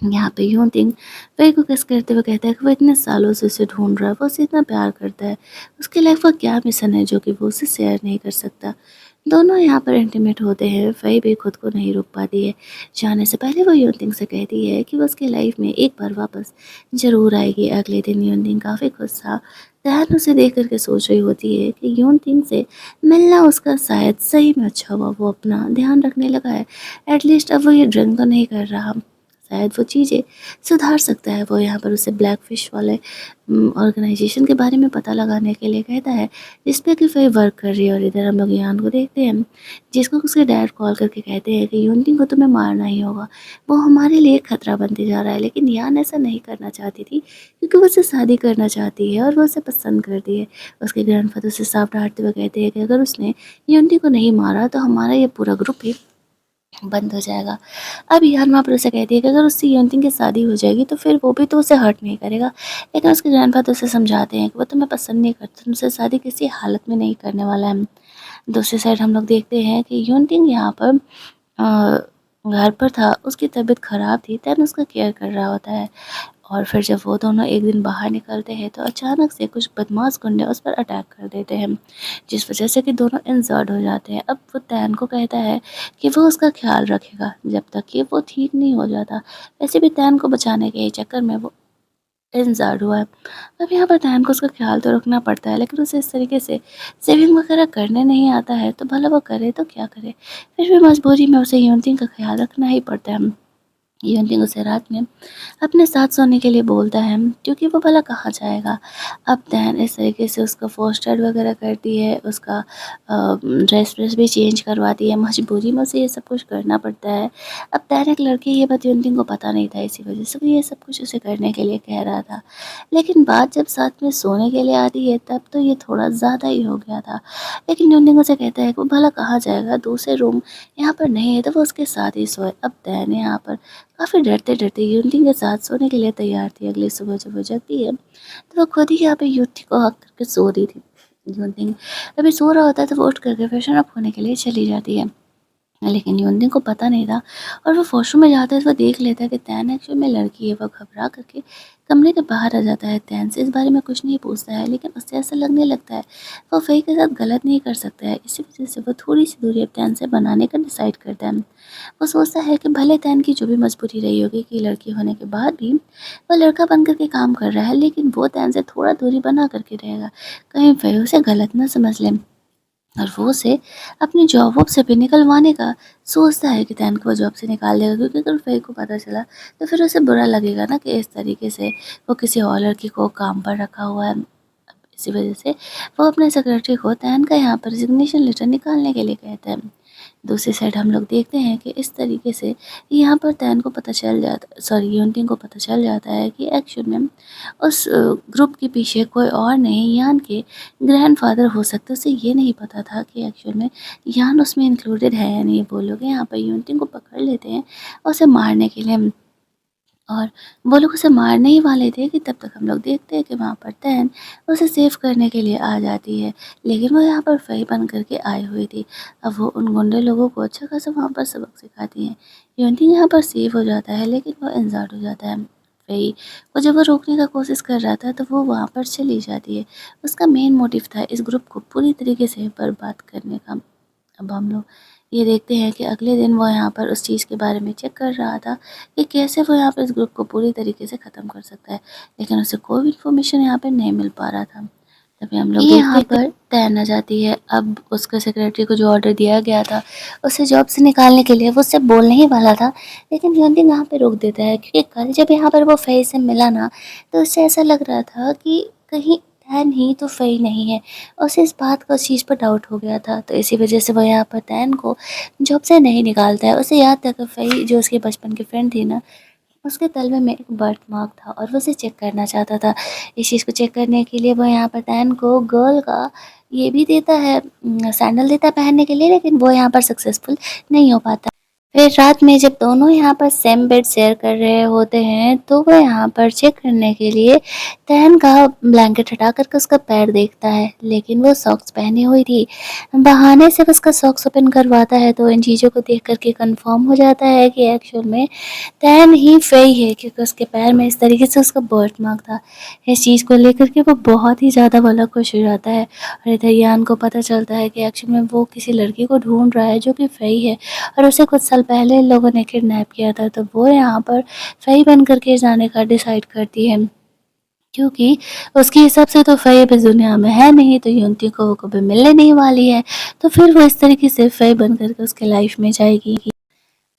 यहाँ पे यूनथिंग फ़ई को किस करते हुए कहता है कि वो इतने सालों से उसे ढूँढ रहा है, वो उसे इतना प्यार करता है। उसकी लाइफ़ का क्या मिशन है जो कि वो उससे शेयर नहीं कर सकता। दोनों यहाँ पर इंटीमेट होते हैं। फ़ई भी खुद को नहीं रोक पाती है। जाने से पहले वो यूनथिंग से कहती है कि वो उसकी लाइफ़ में एक बार वापस ज़रूर आएगी। अगले दिन यूनथिंग काफ़ी खुश था। तैन उसे देख कर के सोच रही होती है कि यूनथिंग से मिलना उसका शायद सही में अच्छा हुआ। वो अपना ध्यान रखने लगा है। एटलीस्ट अब वो ये ड्रिंक तो नहीं कर रहा। शायद वो चीज़ें सुधार सकता है। वो यहाँ पर उसे ब्लैक फ़िश वाले ऑर्गेनाइज़ेशन के बारे में पता लगाने के लिए कहता है, जिस पे कि फ़ई वर्क कर रही है। और इधर हम लोग यान को देखते हैं, जिसको उसके डैड कॉल करके कहते हैं कि यूनथिंग को तुम्हें मारना ही होगा। वो हमारे लिए खतरा बनते जा रहा है। लेकिन यान ऐसा नहीं करना चाहती थी क्योंकि वो उससे शादी करना चाहती है और वो उसे पसंद करती है। उसके ग्रैंडफ़ादर उसे साफ डाँटते हुए कहते हैं कि अगर उसने यूनथिंग को नहीं मारा तो हमारा ये पूरा ग्रुप ही बंद हो जाएगा। अब यान वहाँ पर उसे कहती है कि अगर उससे यूनथिंग की शादी हो जाएगी तो फिर वो भी तो उसे हर्ट नहीं करेगा। लेकिन उसके ग्रैंडफ़ादर उसे समझाते हैं कि वो तुम्हें पसंद नहीं करता, तुमसे शादी किसी हालत में नहीं करने वाला है। दूसरी साइड हम लोग देखते हैं कि यूनथिंग यहाँ पर घर पर था, उसकी तबीयत ख़राब थी, तैन उसका केयर कर रहा होता है। और फिर जब वो दोनों एक दिन बाहर निकलते हैं तो अचानक से कुछ बदमाश गुंडे उस पर अटैक कर देते हैं, जिस वजह से कि दोनों इंजर्ड हो जाते हैं। अब वो तैन को कहता है कि वो उसका ख्याल रखेगा जब तक कि वो ठीक नहीं हो जाता। वैसे भी तैन को बचाने के चक्कर में वो इंजर्ड हुआ है। अब यहाँ पर तैन को उसका ख्याल तो रखना पड़ता है, लेकिन उसे इस तरीके से सेविंग वगैरह करने नहीं आता है, तो भला वो करे तो क्या करे। फिर भी मजबूरी में उसे यूनथिंग का ख्याल रखना ही पड़ता है। यूनथिंग उसे रात में अपने साथ सोने के लिए बोलता है क्योंकि वो भला कहाँ जाएगा। अब तैन इस तरीके से उसका फर्स्ट एड वगैरह करती है, उसका ड्रेस व्रेस भी चेंज करवाती है। मजबूरी में उसे ये सब कुछ करना पड़ता है। अब तैन एक लड़की, ये बात यूनथिंग को पता नहीं था, इसी वजह से वो ये सब कुछ उसे करने के लिए कह रहा था। लेकिन बात जब साथ में सोने के लिए आती है तब तो ये थोड़ा ज़्यादा ही हो गया था। लेकिन यूनथिंग उसे कहता है कि वो भला कहाँ जाएगा, दूसरे रूम यहाँ पर नहीं है तो वो उसके साथ ही सोए। अब तैन यहाँ पर काफ़ी डरते-डरते युवती के साथ सोने के लिए तैयार थी। अगली सुबह जब वो जगती है, तो वो खुद ही यहाँ पे युवती को हक करके सो रही थी। युवती अभी सो रहा होता है तो वो उठ करके फ्रेशन अप होने के लिए चली जाती है। लेकिन योनदिन को पता नहीं था और वो वॉशरूम में जाता है तो वो देख लेता है कि तैन एक्चुअल में लड़की है। वो घबरा करके कमरे के बाहर आ जाता है। तैन से इस बारे में कुछ नहीं पूछता है, लेकिन उससे ऐसा लगने लगता है वो फ़ई के साथ गलत नहीं कर सकता है। इसी वजह से वो थोड़ी सी दूरी अब तैन से बनाने का डिसाइड करता है। वो सोचता है कि भले तैन की जो भी मजबूरी रही होगी कि लड़की होने के बाद भी वो लड़का बन करके काम कर रहा है, लेकिन वो तैन से थोड़ा दूरी बना करके रहेगा, कहीं फ़ई उसे गलत ना समझ ले। और वो उसे अपनी जॉब वॉब से भी निकलवाने का सोचता है कि तैन को वो जॉब से निकाल देगा, क्योंकि अगर फ़ई को पता चला तो फिर उसे बुरा लगेगा ना कि इस तरीके से वो किसी और लड़की को काम पर रखा हुआ है। इसी वजह से वो अपने सेक्रेटरी को तैन का यहाँ पर रिज़िग्नेशन लेटर निकालने के लिए कहता है। दूसरी साइड हम लोग देखते हैं कि इस तरीके से यहाँ पर तैन को पता चल जाता, सॉरी यूनटिंग को पता चल जाता है कि एक्चुअल में उस ग्रुप के पीछे कोई और नहीं यान के ग्रैंडफ़ादर हो सकते हैं। उसे ये नहीं पता था कि एक्चुअल में यान उसमें इंक्लूडेड है या नहीं। वो लोग यहाँ पर यूनटिंग को पकड़ लेते हैं और उसे मारने के लिए, और वो लोग उसे मारने ही वाले थे कि तब तक हम लोग देखते हैं कि वहाँ पर तैन उसे सेव करने के लिए आ जाती है। लेकिन वो यहाँ पर फ़ई बन कर के आई हुई थी। अब वो उन गुंडे लोगों को अच्छा खासा वहाँ पर सबक सिखाती हैं। यूनती यहाँ पर सेव हो जाता है, लेकिन वो इंजर्ड हो जाता है। फ़ई को जब वो रोकने का कोशिश कर रहा था तो वो वहाँ पर चली जाती है। उसका मेन मोटिव था इस ग्रुप को पूरी तरीके से बर्बाद करने का। अब हम लोग ये देखते हैं कि अगले दिन वो यहाँ पर उस चीज़ के बारे में चेक कर रहा था कि कैसे वो यहाँ पर इस ग्रुप को पूरी तरीके से ख़त्म कर सकता है, लेकिन उसे कोई भी इन्फॉर्मेशन यहाँ पे नहीं मिल पा रहा था। तभी हम लोग यहाँ देखते हैं पर तैन आ जाती है। अब उसके सेक्रेटरी को जो ऑर्डर दिया गया था उसे जॉब से निकालने के लिए, वो उससे बोलने ही वाला था, लेकिन योनदिन यहाँ पे रोक देता है, क्योंकि कल जब यहाँ पर वो फ़ई से मिला ना तो उससे ऐसा लग रहा था कि कहीं तैन ही तो फ़ई नहीं है। उसे इस बात का उस चीज़ पर डाउट हो गया था, तो इसी वजह से वो यहाँ पर तैन को जॉब से नहीं निकालता है। उसे याद था कि फ़ई जो उसके बचपन की फ्रेंड थी ना, उसके तलवे में एक बर्थ मार्क था और वो उसे चेक करना चाहता था। इस चीज़ को चेक करने के लिए वो यहाँ पर तैन को गर्ल का ये भी देता है, सैंडल देता है पहनने के लिए, लेकिन वो यहाँ पर सक्सेसफुल नहीं हो पाता। फिर रात में जब दोनों यहाँ पर सेम बेड शेयर कर रहे होते हैं तो वो यहाँ पर चेक करने के लिए तैन का ब्लैंकेट हटा करके उसका पैर देखता है, लेकिन वो सॉक्स पहनी हुई थी। बहाने से उसका सॉक्स ओपन करवाता है तो इन चीज़ों को देख करके कंफर्म हो जाता है कि एक्चुअल में तैन ही फ़ई है, क्योंकि उसके पैर में इस तरीके से उसका बर्थ मार्क था। इस चीज़ को लेकर के वो बहुत ही ज़्यादा वाला खुश हो जाता है, और इधर यान को पता चलता है कि एक्चुअल में वो किसी लड़की को ढूंढ रहा है जो कि फ़ई है, और उसे कुछ साल पहले इन लोगों ने किडनैप किया था। तो वो यहाँ पर फ़ई बन करके जाने का डिसाइड करती है, क्योंकि उसके हिसाब से तो फ़ई अब इस दुनिया में है नहीं, तो युवती को वो कभी मिलने नहीं वाली है। तो फिर वो इस तरीके से फ़ई बन करके उसके लाइफ में जाएगी।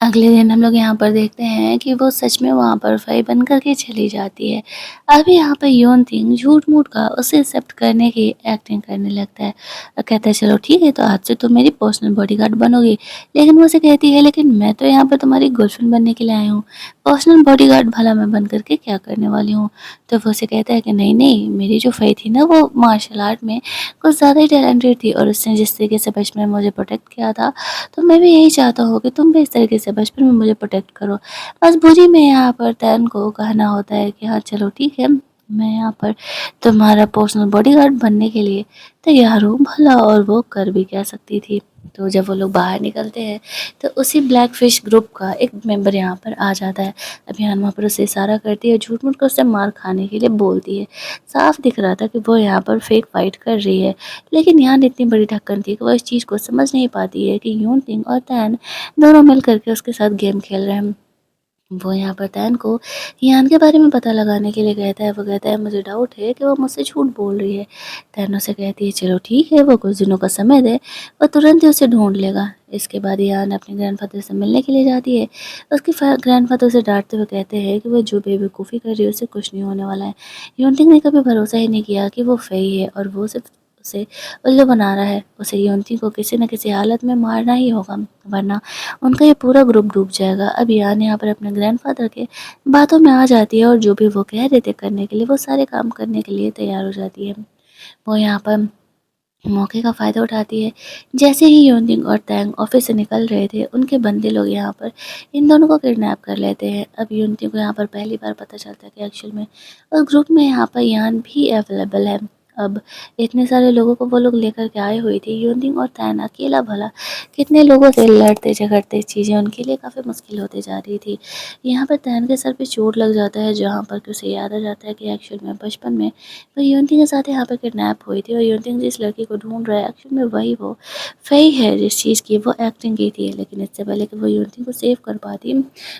अगले दिन हम लोग यहाँ पर देखते हैं कि वो सच में वहाँ पर फ़ई बन कर के चली जाती है। अब यहाँ पे योनथिंग झूठ-मूठ का उसे एक्सेप्ट करने की एक्टिंग करने लगता है और कहता है चलो ठीक है, तो आज से तुम मेरी पर्सनल बॉडीगार्ड बनोगी। लेकिन वो उसे कहती है लेकिन मैं तो यहाँ पे तुम्हारी गर्लफ्रेंड बनने के लिए आई हूँ, पर्सनल बॉडीगार्ड भला मैं बन कर के क्या करने वाली हूँ। तो वो उसे कहता है कि नहीं-नहीं, मेरी जो फ़ई थी ना वो मार्शल आर्ट में कुछ ज़्यादा ही टैलेंटेड थी, और उसने जिस तरीके से बचपन में मुझे प्रोटेक्ट किया था, तो मैं भी यही चाहता हूँ कि तुम भी इस तरीके से बचपन में मुझे प्रोटेक्ट करो। मजबूरी में यहाँ पर तैन को कहना होता है कि हाँ चलो ठीक है, मैं यहाँ पर तुम्हारा पर्सनल बॉडीगार्ड बनने के लिए तैयार हूँ। भला और वो कर भी क्या सकती थी। तो जब वो लोग बाहर निकलते हैं तो उसी ब्लैक फिश ग्रुप का एक मेंबर यहाँ पर आ जाता है। अभियान वहाँ पर उसे इशारा करती है, झूठ-मूठ कर उससे मार खाने के लिए बोलती है। साफ दिख रहा था कि वो यहाँ पर फेक फाइट कर रही है, लेकिन यहाँ इतनी बड़ी ढक्कन थी कि वो इस चीज़ को समझ नहीं पाती है कि यूनथिंग और तैन दोनों मिल करके उसके साथ गेम खेल रहे हैं। वो यहाँ पर तैन को यान के बारे में पता लगाने के लिए कहता है। वो कहता है मुझे डाउट है कि वो मुझसे झूठ बोल रही है। तैन उसे कहती है चलो ठीक है, वो कुछ दिनों का समय दे, वो तुरंत ही उसे ढूंढ लेगा। इसके बाद यान अपने ग्रैंडफादर से मिलने के लिए जाती है। उसके ग्रैंडफादर उसे डांटते हुए कहते हैं कि वो जो बेवकूफ़ी कर रही है उससे कुछ नहीं होने वाला है। योनथिंग ने कभी भरोसा ही नहीं किया कि वो फ़ई है, और वो सिर्फ उसे उल्लू बना रहा है। उसे योनथिंग को किसी न किसी हालत में मारना ही होगा, वरना उनका ये पूरा ग्रुप डूब जाएगा। अब यान यहाँ पर अपने ग्रैंडफ़ादर के बातों में आ जाती है, और जो भी वो कह रहे थे करने के लिए वो सारे काम करने के लिए तैयार हो जाती है। वो यहाँ पर मौके का फ़ायदा उठाती है। जैसे ही योनजिंग और तैंग ऑफ़िस से निकल रहे थे, उनके बंदी लोग यहाँ पर इन दोनों को किडनैप कर लेते हैं। अब योनजिंग को यहाँ पर पहली बार पता चलता है कि एक्चुअल में उस ग्रुप में यहाँ पर यान भी अवेलेबल है। अब इतने सारे लोगों को वो लोग लेकर के आए हुए थे। योनजिंग और तैन अकेला भला कितने लोगों से लड़ते झगड़ते, चीज़ें उनके लिए काफ़ी मुश्किल होती जा रही थी। यहाँ पर तैन के सर पे चोट लग जाता है, जहाँ पर कि उसे याद आ जाता है कि एक्चुअल में बचपन में वो युवती के साथ यहाँ पर किडनैप हुई थी और युवती जिस लड़की को ढूंढ रहा है एक्चुअल में वही वो फई है जिस चीज़ की वो एक्टिंग की थी। लेकिन इससे पहले कि वो युवती को सेव कर पाती,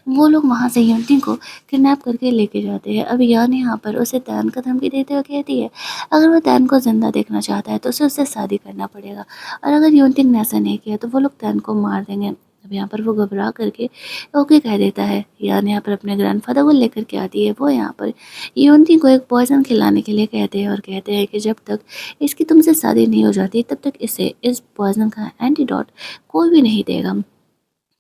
वो लोग वहाँ से युवती को किडनैप करके लेके जाते हैं। अब यान यहाँ पर उसे तैन का धमकी देते हुए कहती है अगर वो तैन को जिंदा देखना चाहता है तो उसे उससे शादी करना पड़ेगा, और अगर युवती ने ऐसा नहीं किया तो वो लोग तैन को मार देंगे। अब यहाँ पर वो घबरा करके ओके कह देता है। यान यहाँ पर अपने ग्रैंडफादर को लेकर के आती है। वो यहाँ पर योन्ती को एक पॉइज़न खिलाने के लिए कहते हैं और कहते हैं कि जब तक इसकी तुमसे शादी नहीं हो जाती तब तक इसे इस पॉइज़न का एंटीडोट कोई भी नहीं देगा।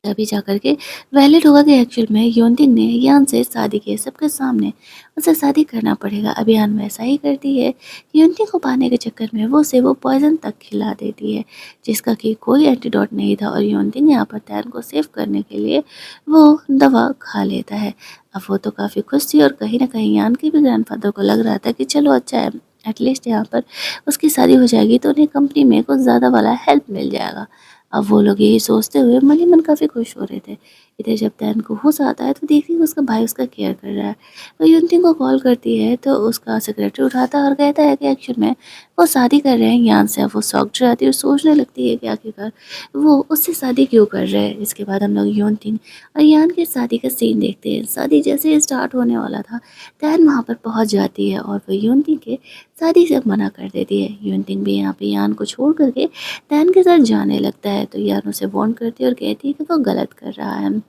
तभी जाकर के वैलिड होगा कि एक्चुअल में योन्तिंग ने यान से शादी की है सबके सामने, उसे शादी करना पड़ेगा। अब यान वैसा ही करती है। योन्तिंग को पाने के चक्कर में वो उसे वो पॉइज़न तक खिला देती है जिसका कि कोई एंटीडोट नहीं था, और योन्तिंग यहाँ पर तैन को सेव करने के लिए वो दवा खा लेता है। अब वो तो काफ़ी खुश थी और कहीं न कहीं यान के भी ग्रैंडफ़ादर को लग रहा था कि चलो अच्छा है, एटलीस्ट यहाँ पर उसकी शादी हो जाएगी तो उन्हें कंपनी में कुछ ज़्यादा वाला हेल्प मिल जाएगा। अब वो लोग यही सोचते हुए मन ही मन काफ़ी खुश हो रहे थे। इधर जब तैन को होश आता है तो देखती है कि उसका भाई उसका केयर कर रहा है। वो युनतिंग को कॉल करती है तो उसका सेक्रेटरी उठाता है और कहता है कि एक्चुअल में वो शादी कर रहे हैं यान से। अब वो शॉक्ड हो जाती है और सोचने लगती है कि आखिरकार वो उससे शादी क्यों कर रहे हैं। इसके बाद हम लोग योनतिंग और यान की शादी का सीन देखते हैं। शादी जैसे ही स्टार्ट होने वाला था, तैन वहाँ पर पहुँच जाती है और वो योनतिंग के शादी से मना कर देती है। योनतिंग भी यहाँ पे यान को छोड़ करके तैन के साथ जाने लगता है तो यान उसे वार्न करती है और कहती है कि वो गलत कर रहा है।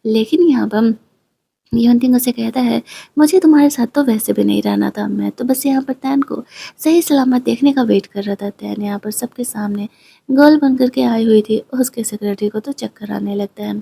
लेकिन यहाँ पर योनतिंग उसे कहता है मुझे तुम्हारे साथ तो वैसे भी नहीं रहना था, मैं तो बस यहाँ पर तैन को सही सलामत देखने का वेट कर रहा था। तैन यहाँ पर सबके सामने गर्ल बन करके आई हुई थी। उसके सेक्रेटरी को तो चक्कर आने लगता है।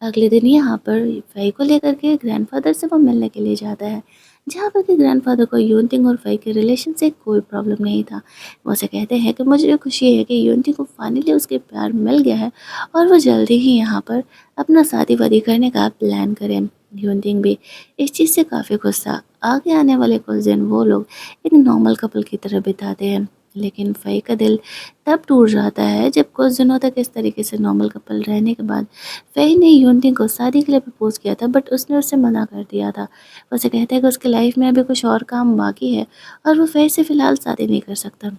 अगले दिन यहाँ पर फ़ई को लेकर के ग्रैंडफ़ादर से वो मिलने के लिए जाता है, जहाँ पर कि ग्रैंडफ़ादर को यूनतिंग और फ़ई के रिलेशन से कोई प्रॉब्लम नहीं था। वो उसे कहते हैं कि मुझे खुशी है कि यूनतिंग को फाइनली उसके प्यार मिल गया है और वो जल्दी ही यहाँ पर अपना शादी-वादी करने का प्लान करें। यूनतिंग भी इस चीज़ से काफ़ी खुश था। आगे आने वाले कुछ दिन वो लोग एक नॉर्मल कपल की तरह बिताते हैं। लेकिन फ़ई का दिल तब टूट जाता है जब कुछ दिनों तक इस तरीके से नॉर्मल कपल रहने के बाद फ़ई ने यूनतिंग को शादी के लिए प्रपोज़ किया था, बट उसने उससे मना कर दिया था। वो उसे कहता है कि उसकी लाइफ़ में अभी कुछ और काम बाकी है और वो फ़ई से फ़िलहाल शादी नहीं कर सकता।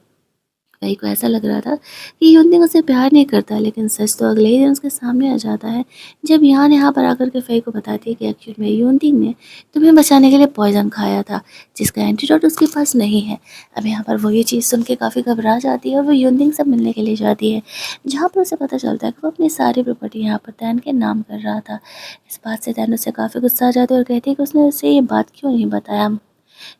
फ़ई को ऐसा लग रहा था कि यूनतिंग उससे प्यार नहीं करता, लेकिन सच तो अगले ही दिन उसके सामने आ जाता है जब यान यहाँ पर आकर के फ़ई को बताती है कि एक्चुअल में यूनतिंग ने तुम्हें बचाने के लिए पॉइज़न खाया था जिसका एंटीडोट उसके पास नहीं है। अब यहाँ पर वो ये चीज़ सुन के काफ़ी घबरा जाती है और वो यूनतिंग से मिलने के लिए जाती है, जहाँ पर उसे पता चलता है कि वो अपनी सारी प्रॉपर्टी यहाँ पर तैन के नाम कर रहा था। इस बात से तैन उससे काफ़ी गुस्सा आ जाती है और कहती है कि उसने उसे ये बात क्यों नहीं बताया।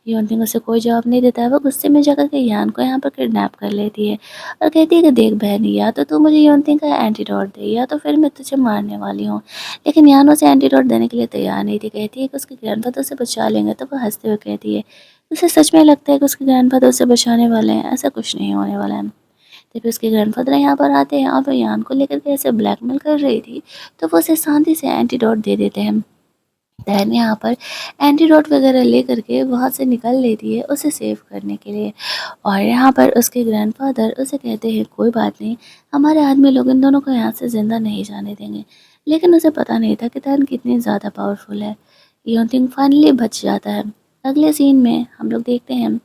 योनतिंग उसे कोई जवाब नहीं देता है। वो गुस्से में जाकर के यान को यहाँ पर किडनैप कर लेती है और कहती है कि देख बहन, या तो तू मुझे योनतिंग का एंटीडोट दे या तो फिर मैं तुझे मारने वाली हूँ। लेकिन यान उसे एंटीडोट देने के लिए तैयार नहीं थी। कहती है कि उसके ग्रैंडफादर उसे बचा लेंगे। तो वो हंसते हुए कहती है उसे सच में लगता है कि उसके ग्रैंडफादर उसे बचाने वाले हैं, ऐसा कुछ नहीं होने वाला है। तभी उसके ग्रैंडफादर यहाँ पर आते हैं और वो यान को लेकर के ऐसे ब्लैकमेल कर रही थी, तो वो उसे शांति से एंटीडोट दे देते हैं। तहन यहाँ पर एंटीडोट वगैरह ले करके वहाँ से निकल लेती है उसे सेव करने के लिए, और यहाँ पर उसके ग्रैंडफादर उसे कहते हैं कोई बात नहीं, हमारे आदमी लोग इन दोनों को यहाँ से ज़िंदा नहीं जाने देंगे। लेकिन उसे पता नहीं था कि तहन कितनी ज़्यादा पावरफुल है। योनथिंग फाइनली बच जाता है। अगले सीन में हम लोग देखते हैं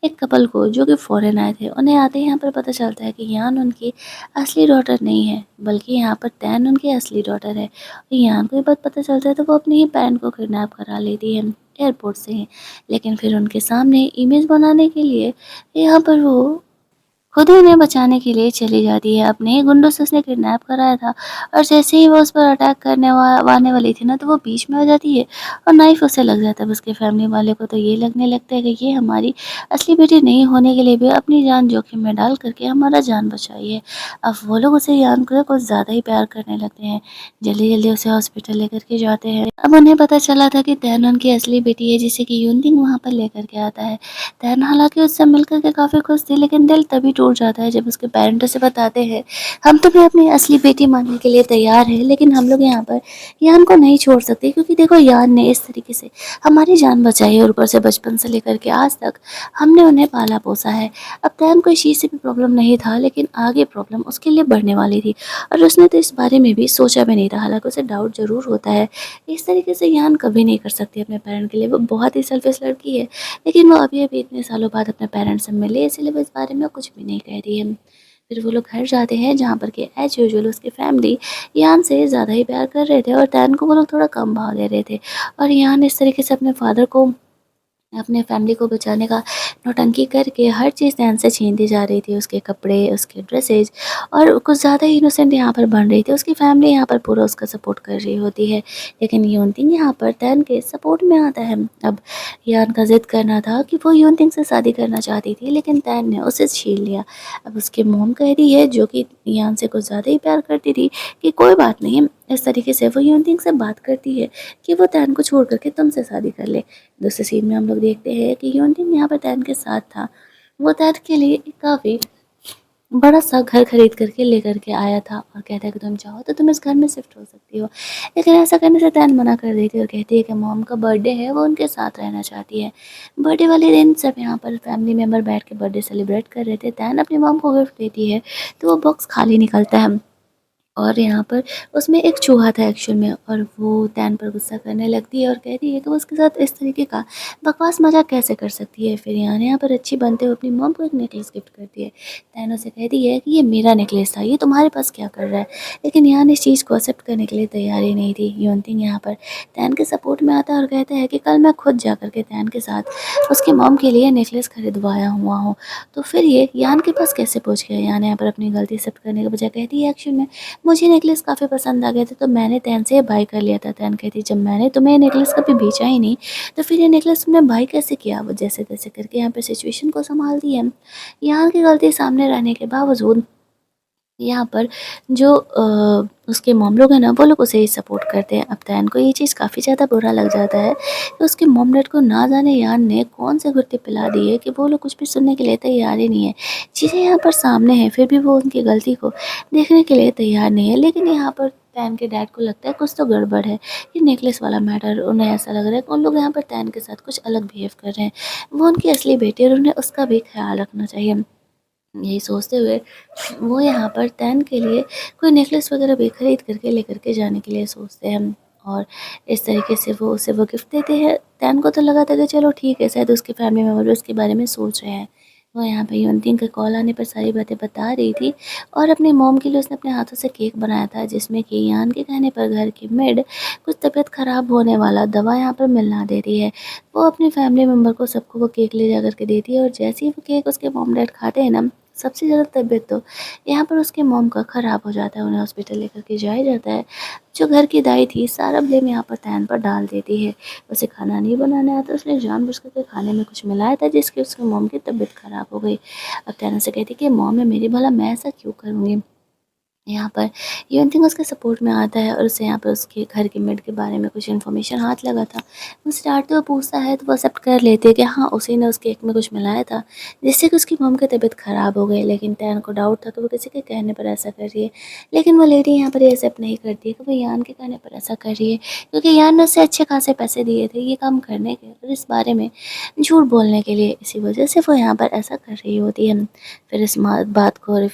एक कपल को जो कि फ़ॉरेन आए थे। उन्हें आते ही यहाँ पर पता चलता है कि यान उनकी असली डॉटर नहीं है, बल्कि यहाँ पर तैन उनकी असली डॉटर है। और यान को ये बात पता चलता है तो वो अपने ही पेरेंट को किडनैप करा लेती है एयरपोर्ट से ही। लेकिन फिर उनके सामने इमेज बनाने के लिए यहाँ पर वो खुद ही उन्हें बचाने के लिए चली जाती है। अपने ही गुंडों से उसने किडनैप कराया था और जैसे ही वो उस पर अटैक करने आने वाली थी ना, तो वो बीच में आ जाती है और नाइफ उसे लग जाता है। उसके फैमिली वाले को तो ये लगने लगता है कि ये हमारी असली बेटी नहीं होने के लिए भी अपनी जान जोखिम में डाल करके हमारा जान बचाई है। अब वो लोग उसे यान को कुछ ज़्यादा ही प्यार करने लगते हैं। जल्दी जल्दी उसे हॉस्पिटल लेकर के जाते हैं। अब उन्हें पता चला था कि तैन उनकी असली बेटी है, जिसे कि यूनदिंग वहाँ पर लेकर के आता है। तैन हालांकि उससे मिलकर के काफ़ी खुश थी, लेकिन दिल तभी टूट जाता है जब उसके पेरेंट उसे बताते हैं, हम तुम्हें अपनी असली बेटी मानने के लिए तैयार हैं, लेकिन हम लोग यहाँ पर यान को नहीं छोड़ सकते, क्योंकि देखो यान ने इस तरीके से हमारी जान बचाई है और ऊपर से बचपन से लेकर के आज तक हमने उन्हें पाला पोसा है। अब तैन को इस चीज़ से भी प्रॉब्लम नहीं था, लेकिन आगे प्रॉब्लम उसके लिए बढ़ने वाली थी और उसने तो इस बारे में भी सोचा भी नहीं था। हालाँकि उसे डाउट ज़रूर होता है, इस तरीके से यान कभी नहीं कर सकती अपने पेरेंट के लिए, वो बहुत ही सेल्फिश लड़की है। लेकिन वो अभी-अभी इतने सालों बाद अपने पेरेंट्स से मिली, इसीलिए वो इस बारे में कुछ भी नहीं कह रही है। फिर वो लोग घर जाते हैं जहाँ पर कि एज़ यूजुअल उसकी फैमिली यान से ज़्यादा ही प्यार कर रहे थे और तैन को वो लोग थोड़ा कम भाव दे रहे थे। और यान इस तरीके से अपने फादर को, अपने फैमिली को बचाने का नौटंकी करके हर चीज़ तैन से छीनती जा रही थी, उसके कपड़े, उसके ड्रेसेस, और कुछ ज़्यादा ही इनोसेंट यहाँ पर बन रही थी। उसकी फैमिली यहाँ पर पूरा उसका सपोर्ट कर रही होती है, लेकिन यूनतिंग यहाँ पर तैन के सपोर्ट में आता है। अब यान का ज़िद करना था कि वो यूनतिंग से शादी करना चाहती थी, लेकिन तैन ने उसे छीन लिया। अब उसकी मॉम कह रही है, जो कि यान से कुछ ज़्यादा ही प्यार करती थी, कि कोई बात नहीं, इस तरीके से वो यूनतिंग से बात करती है कि वो तैन को छोड़ कर के तुमसे शादी कर ले। दूसरे सीन में हम लोग देखते हैं कि योनथिंग यहाँ पर तैन के साथ था। वो तैन के लिए एक काफ़ी बड़ा सा घर खरीद करके लेकर के आया था और कहता है कि तुम चाहो तो तुम इस घर में शिफ्ट हो सकती हो। लेकिन ऐसा करने से तैन मना कर देती है और कहती है कि मॉम का बर्थडे है, वो उनके साथ रहना चाहती है। बर्थडे वाले दिन सब यहाँ पर फैमिली मेम्बर बैठ के बर्थडे सेलिब्रेट कर रहे थे। तैन अपनी मॉम को गिफ्ट देती है तो वो बॉक्स खाली निकलता है और यहाँ पर उसमें एक चूहा था एक्चुअल में, और वो तैन पर गुस्सा करने लगती है और कहती है कि वो उसके साथ इस तरीके का बकवास मज़ाक कैसे कर सकती है। फिर यहाँ पर अच्छी बनते हुए अपनी मॉम को एक नेकलेस गिफ्ट करती है। तैन उसे कहती है कि ये मेरा नेकलेस था, ये तुम्हारे पास क्या कर रहा है। लेकिन यान इस चीज़ को एक्सेप्ट करने के लिए तैयार ही नहीं थी। योनथिंग यहाँ पर तैन के सपोर्ट में आता है और कहता है कि कल मैं खुद जा कर के तैन के साथ उसकी मॉम के लिए नेकलेस खरीदवाया हुआ हूँ। तो फिर ये यान के पास कैसे पहुँच गया। यान यहाँ पर अपनी गलती एक्सेप्ट करने के बजाय कहती है, एक्चुअल में मुझे नेकलेस काफ़ी पसंद आ गए थे तो मैंने तैन से बाय कर लिया था। तैन कहती, जब मैंने तुम्हें नेकलेस कभी बेचा ही नहीं तो फिर ये नेकलेस तुमने बाय कैसे किया। वो जैसे तैसे करके यहाँ पे सिचुएशन को संभालती है। यहाँ की गलती सामने रहने के बावजूद यहाँ पर जो उसके मॉम लोग हैं ना, वो लोग उसे ही सपोर्ट करते हैं। अब तैन को ये चीज़ काफ़ी ज़्यादा बुरा लग जाता है कि उसके मॉम डैड को ना जाने यान ने कौन से गुत्ते पिला दिए कि वो लोग कुछ भी सुनने के लिए तैयार ही नहीं है। चीज़ें यहाँ पर सामने हैं, फिर भी वो उनकी गलती को देखने के लिए तैयार नहीं है। लेकिन यहाँ पर तैन के डैड को लगता है कुछ तो गड़बड़ है। ये नेकलेस वाला मैटर, उन्हें ऐसा लग रहा है कि उन लोग यहाँ पर तैन के साथ कुछ अलग बिहेव कर रहे हैं। वो उनकी असली बेटी है और उन्हें उसका भी ख्याल रखना चाहिए। यही सोचते हुए वो यहाँ पर तैन के लिए कोई नेकलेस वगैरह भी खरीद करके लेकर के जाने के लिए सोचते हैं और इस तरीके से वो उसे वो गिफ्ट देते हैं। तैन को तो लगा था कि चलो ठीक है, शायद उसके फैमिली मेम्बर भी उसके बारे में सोच रहे हैं। वो यहाँ पे यूनथिंग के कॉल आने पर सारी बातें बता रही थी और अपनी मॉम के लिए उसने अपने हाथों से केक बनाया था, जिसमें कि यान के कहने पर घर की मेड कुछ तबीयत ख़राब होने वाला दवा यहाँ पर मिलना दे रही है। वो अपनी फैमिली मेम्बर को सबको वो केक ले जा कर के देती है और जैसे ही वो केक उसके मॉम डैड खाते हैं ना, सबसे ज़्यादा तबीयत तो यहाँ पर उसके मॉम का ख़राब हो जाता है। उन्हें हॉस्पिटल लेकर के जाया जाता है। जो घर की दाई थी सारा ब्लेम यहाँ पर तैन पर डाल देती है। उसे खाना नहीं बनाने आता, उसने जानबूझ कर के खाने में कुछ मिलाया था जिसकी उसके मॉम की तबीयत ख़राब हो गई। अब तैन उसे कहती कि मॉम है मेरी, भला मैं ऐसा क्यों करूँगी। यहाँ पर यूनथिंग उसके सपोर्ट में आता है और उसे यहाँ पर उसके घर के मेड के बारे में कुछ इन्फॉर्मेशन हाथ लगा था। मुझसे डाँटते हुए पूछता है तो वो एक्सेप्ट कर लेती है कि हाँ, उसी ने उस केक में कुछ मिलाया था जिससे कि उसकी मॉम की तबीयत ख़राब हो गई। लेकिन तैन को डाउट था कि वो किसी के कहने पर ऐसा कर रही है। लेकिन वो लेडी यहाँ पर ये एक्सेप्ट नहीं करती है कि वो यान के कहने पर ऐसा कर रही है, क्योंकि यान ने उसे अच्छे खासे पैसे दिए थे ये काम करने के और इस बारे में झूठ बोलने के लिए। इसी वजह से वो यहाँ पर ऐसा कर रही होती है। फिर इस बात को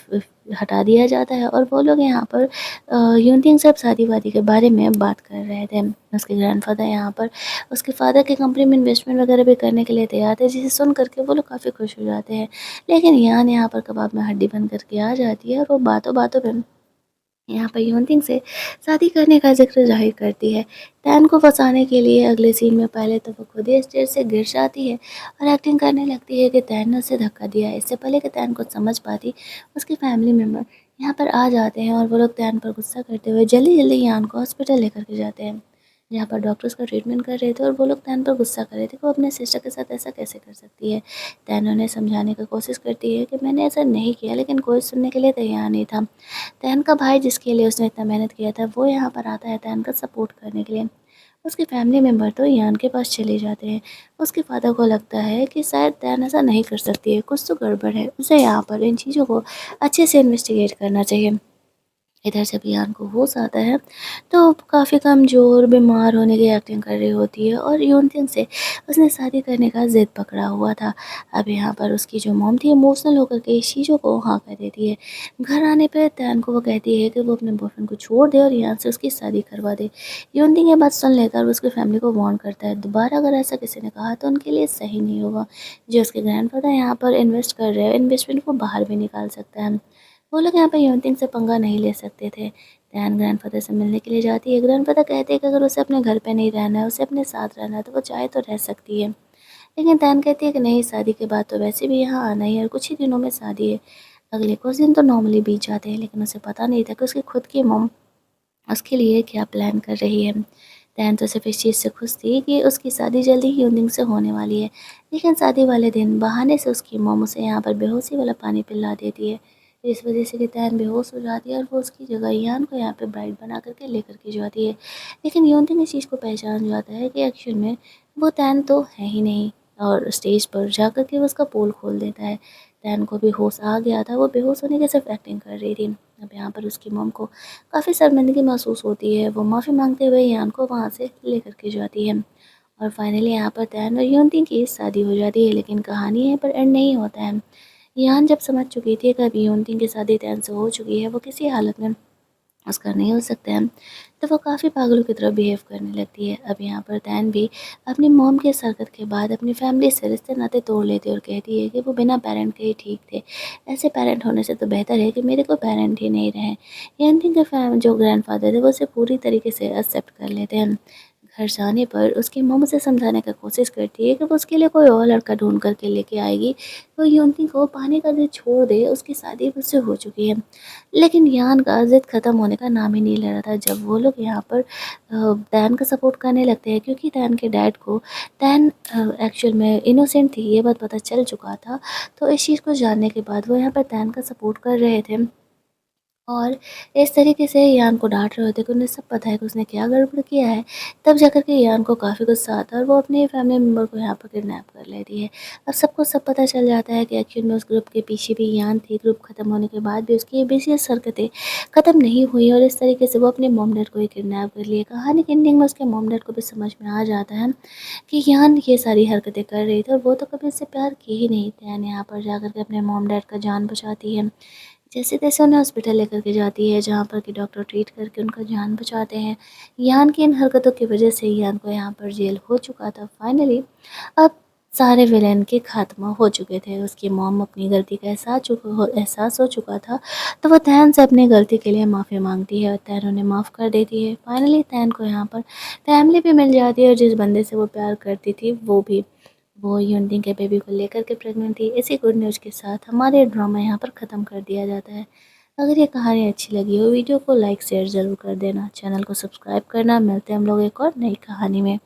हटा दिया जाता है और वो लोग यहाँ पर यूनथिंग से अब शादी-वादी के बारे में बात कर रहे थे। उसके ग्रैंडफ़ादर यहाँ पर उसके फ़ादर की कंपनी में इन्वेस्टमेंट वगैरह भी करने के लिए तैयार थे, जिसे सुन कर के वो लोग काफ़ी खुश हो जाते हैं। लेकिन यान यहाँ पर कबाब में हड्डी बन कर के आ जाती है और वो बातों-बातों में यहाँ पर यूनथिंग से शादी करने का ज़िक्र ज़ाहिर करती है। तैन को फँसाने के लिए अगले सीन में पहले तो वो खुद ही स्टेज से गिर जाती है और एक्टिंग करने लगती है कि तैन ने उसे धक्का दिया है। इससे पहले कि तैन कुछ समझ पाती, उसके फैमिली मेम्बर यहाँ पर आ जाते हैं और वो लोग तैन पर गुस्सा करते हुए जल्दी-जल्दी यान को हॉस्पिटल लेकर के जाते हैं, जहाँ पर डॉक्टर उसका ट्रीटमेंट कर रहे थे और वो लोग तैन पर गुस्सा कर रहे थे कि वो अपने सिस्टर के साथ ऐसा कैसे कर सकती है। तैन उन्हें समझाने की कोशिश करती है कि मैंने ऐसा नहीं किया, लेकिन कोई सुनने के लिए तैयार नहीं था। तैन का भाई जिसके लिए उसने इतना मेहनत किया था वो यहाँ पर आता है तैन का सपोर्ट करने के लिए उसके फैमिली मेम्बर तो यान के पास चले जाते हैं। उसके फादर को लगता है कि शायद तैन ऐसा नहीं कर सकती है, कुछ तो गड़बड़ है, उसे यहाँ पर इन चीज़ों को अच्छे से इन्वेस्टिगेट करना चाहिए। इधर जब यान को होश आता है तो काफ़ी कमज़ोर, बीमार होने की एक्टिंग कर रही होती है और यूनतिंग से उसने शादी करने का ज़िद पकड़ा हुआ था। अब यहाँ पर उसकी जो मॉम थी इमोशनल होकर के इस चीज़ों को हाँ कह देती है। घर आने पे तैन को वो कहती है कि वो अपने बॉयफ्रेंड को छोड़ दे और यहाँ से उसकी शादी करवा दे। यूनतिंग ये बात सुन लेकर वो उसकी फैमिली को वार्न करता है, दोबारा अगर ऐसा किसी ने कहा तो उनके लिए सही नहीं होगा। जो उसके ग्रैंडफ़ादर यहाँ पर इन्वेस्ट कर रहे हैं, इन्वेस्टमेंट को बाहर भी निकाल सकता है। वो लोग यहाँ पे यूनतिंग से पंगा नहीं ले सकते थे। तैन ग्रैंडफ़ादर से मिलने के लिए जाती है। ग्रैंडफ़ादर कहते हैं कि अगर उसे अपने घर पे नहीं रहना है, उसे अपने साथ रहना है, तो वो चाहे तो रह सकती है। लेकिन तैन कहती है कि नहीं, शादी के बाद तो वैसे भी यहाँ आना ही है और कुछ ही दिनों में शादी है। अगले कुछ दिन तो नॉर्मली बीत जाते हैं, लेकिन उसे पता नहीं था कि उसकी खुद की मॉम उसके लिए क्या प्लान कर रही है। तैन तो सिर्फ़ इस चीज़ से खुश थी कि उसकी शादी जल्दी ही यूनदिंग से होने वाली है। लेकिन शादी वाले दिन बहाने से उसकी मॉम उसे यहाँ पर बेहोशी वाला पानी पिला देती है। इस वज़ह से कि तैन बेहोश हो जाती है और वो उसकी जगह यान को यहाँ पे ब्राइड बना कर के लेकर के जाती है। लेकिन यूनदिंग इस चीज़ को पहचान जाता है कि एक्चुअल में वो तैन तो है ही नहीं और स्टेज पर जाकर के वो उसका पोल खोल देता है। तैन को भी होश आ गया था, वो बेहोश होने की सिर्फ़ एक्टिंग कर रही थी। अब यहाँ पर उसकी मॉम को काफ़ी शर्मिंदगी महसूस होती है। वो माफ़ी माँगते हुए यान को वहाँ से लेकर के जाती है और फाइनली यहाँ पर तैन और यूनती की शादी हो जाती है। लेकिन कहानी यहीं पर एंड नहीं होता है। यान जब समझ चुकी थी कि अब यूनती की शादी तैन से हो चुकी है, वो किसी हालत में उसका नहीं हो सकता है, तो वो काफ़ी पागलों की तरह बिहेव करने लगती है। अब यहाँ पर तैन भी अपनी मॉम के इस हरकत के बाद अपनी फैमिली से रिश्ते नाते तोड़ लेती है और कहती है कि वो बिना पेरेंट के ही ठीक थे। ऐसे पेरेंट होने से तो बेहतर है कि मेरे को पेरेंट ही नहीं रहे। यानी कि जो ग्रैंडफ़ादर थे वो उसे पूरी तरीके से एक्सेप्ट कर लेते हैं। घर जाने पर उसकी मॉम उसे समझाने की कोशिश करती है कि वो उसके लिए कोई और लड़का ढूँढ कर के लेके आएगी। तो यूनती को पाने का ज़िद छोड़ दे, उसकी शादी उससे हो चुकी है। लेकिन यान का ज़िद ख़त्म होने का नाम ही नहीं ले रहा था। जब वो लोग यहाँ पर तैन का सपोर्ट करने लगते हैं क्योंकि तैन के डैड को तैन एक्चुअल में इनोसेंट थी, ये बात पता चल चुका था। तो इस चीज़ को जानने के बाद वो यहाँ पर तैन का सपोर्ट कर रहे थे। और इस तरीके से यान को डाँट रहे होते कि उन्हें सब पता है कि उसने क्या गड़बड़ किया है। तब जाकर के यान को काफ़ी गुस्सा आता है और वो अपने फैमिली मेंबर को यहाँ पर किडनैप कर लेती है। अब सबको सब पता चल जाता है कि एक्चुअल में उस ग्रुप के पीछे भी यान थी। ग्रुप ख़त्म होने के बाद भी उसकी ये बेसियस हरकतें ख़त्म नहीं हुई और इस तरीके से वो अपने मॉम डैड को ही किडनैप कर लिए। कहानी के एंडिंग में उसके मॉम डैड को भी समझ में आ जाता है कि यान ये सारी हरकतें कर रही थी और वो तो कभी उससे प्यार की ही नहीं थी। यान यहाँ पर जाकर के अपने मॉम डैड का जान बचाती है। जैसे-तैसे उन्हें हॉस्पिटल लेकर के जाती है, जहाँ पर कि डॉक्टर ट्रीट करके उनका जान बचाते हैं। यान की इन हरकतों की वजह से यान को यहाँ पर जेल हो चुका था। फाइनली अब सारे विलेन के खात्मा हो चुके थे। उसकी मॉम अपनी गलती का एहसास हो चुका था, तो वो तैन से अपनी गलती के लिए माफ़ी माँगती है और तैन उन्हें माफ़ कर देती है। फाइनली तैन को यहाँ पर फैमिली भी मिल जाती है और जिस बंदे से वो प्यार करती थी, वो भी। वो यूनदिंग के बेबी को लेकर के प्रेग्नेंट थी। इसी गुड न्यूज़ के साथ हमारे ड्रामा यहाँ पर ख़त्म कर दिया जाता है। अगर ये कहानी अच्छी लगी हो, वीडियो को लाइक शेयर ज़रूर कर देना, चैनल को सब्सक्राइब करना। मिलते हैं हम लोग एक और नई कहानी में।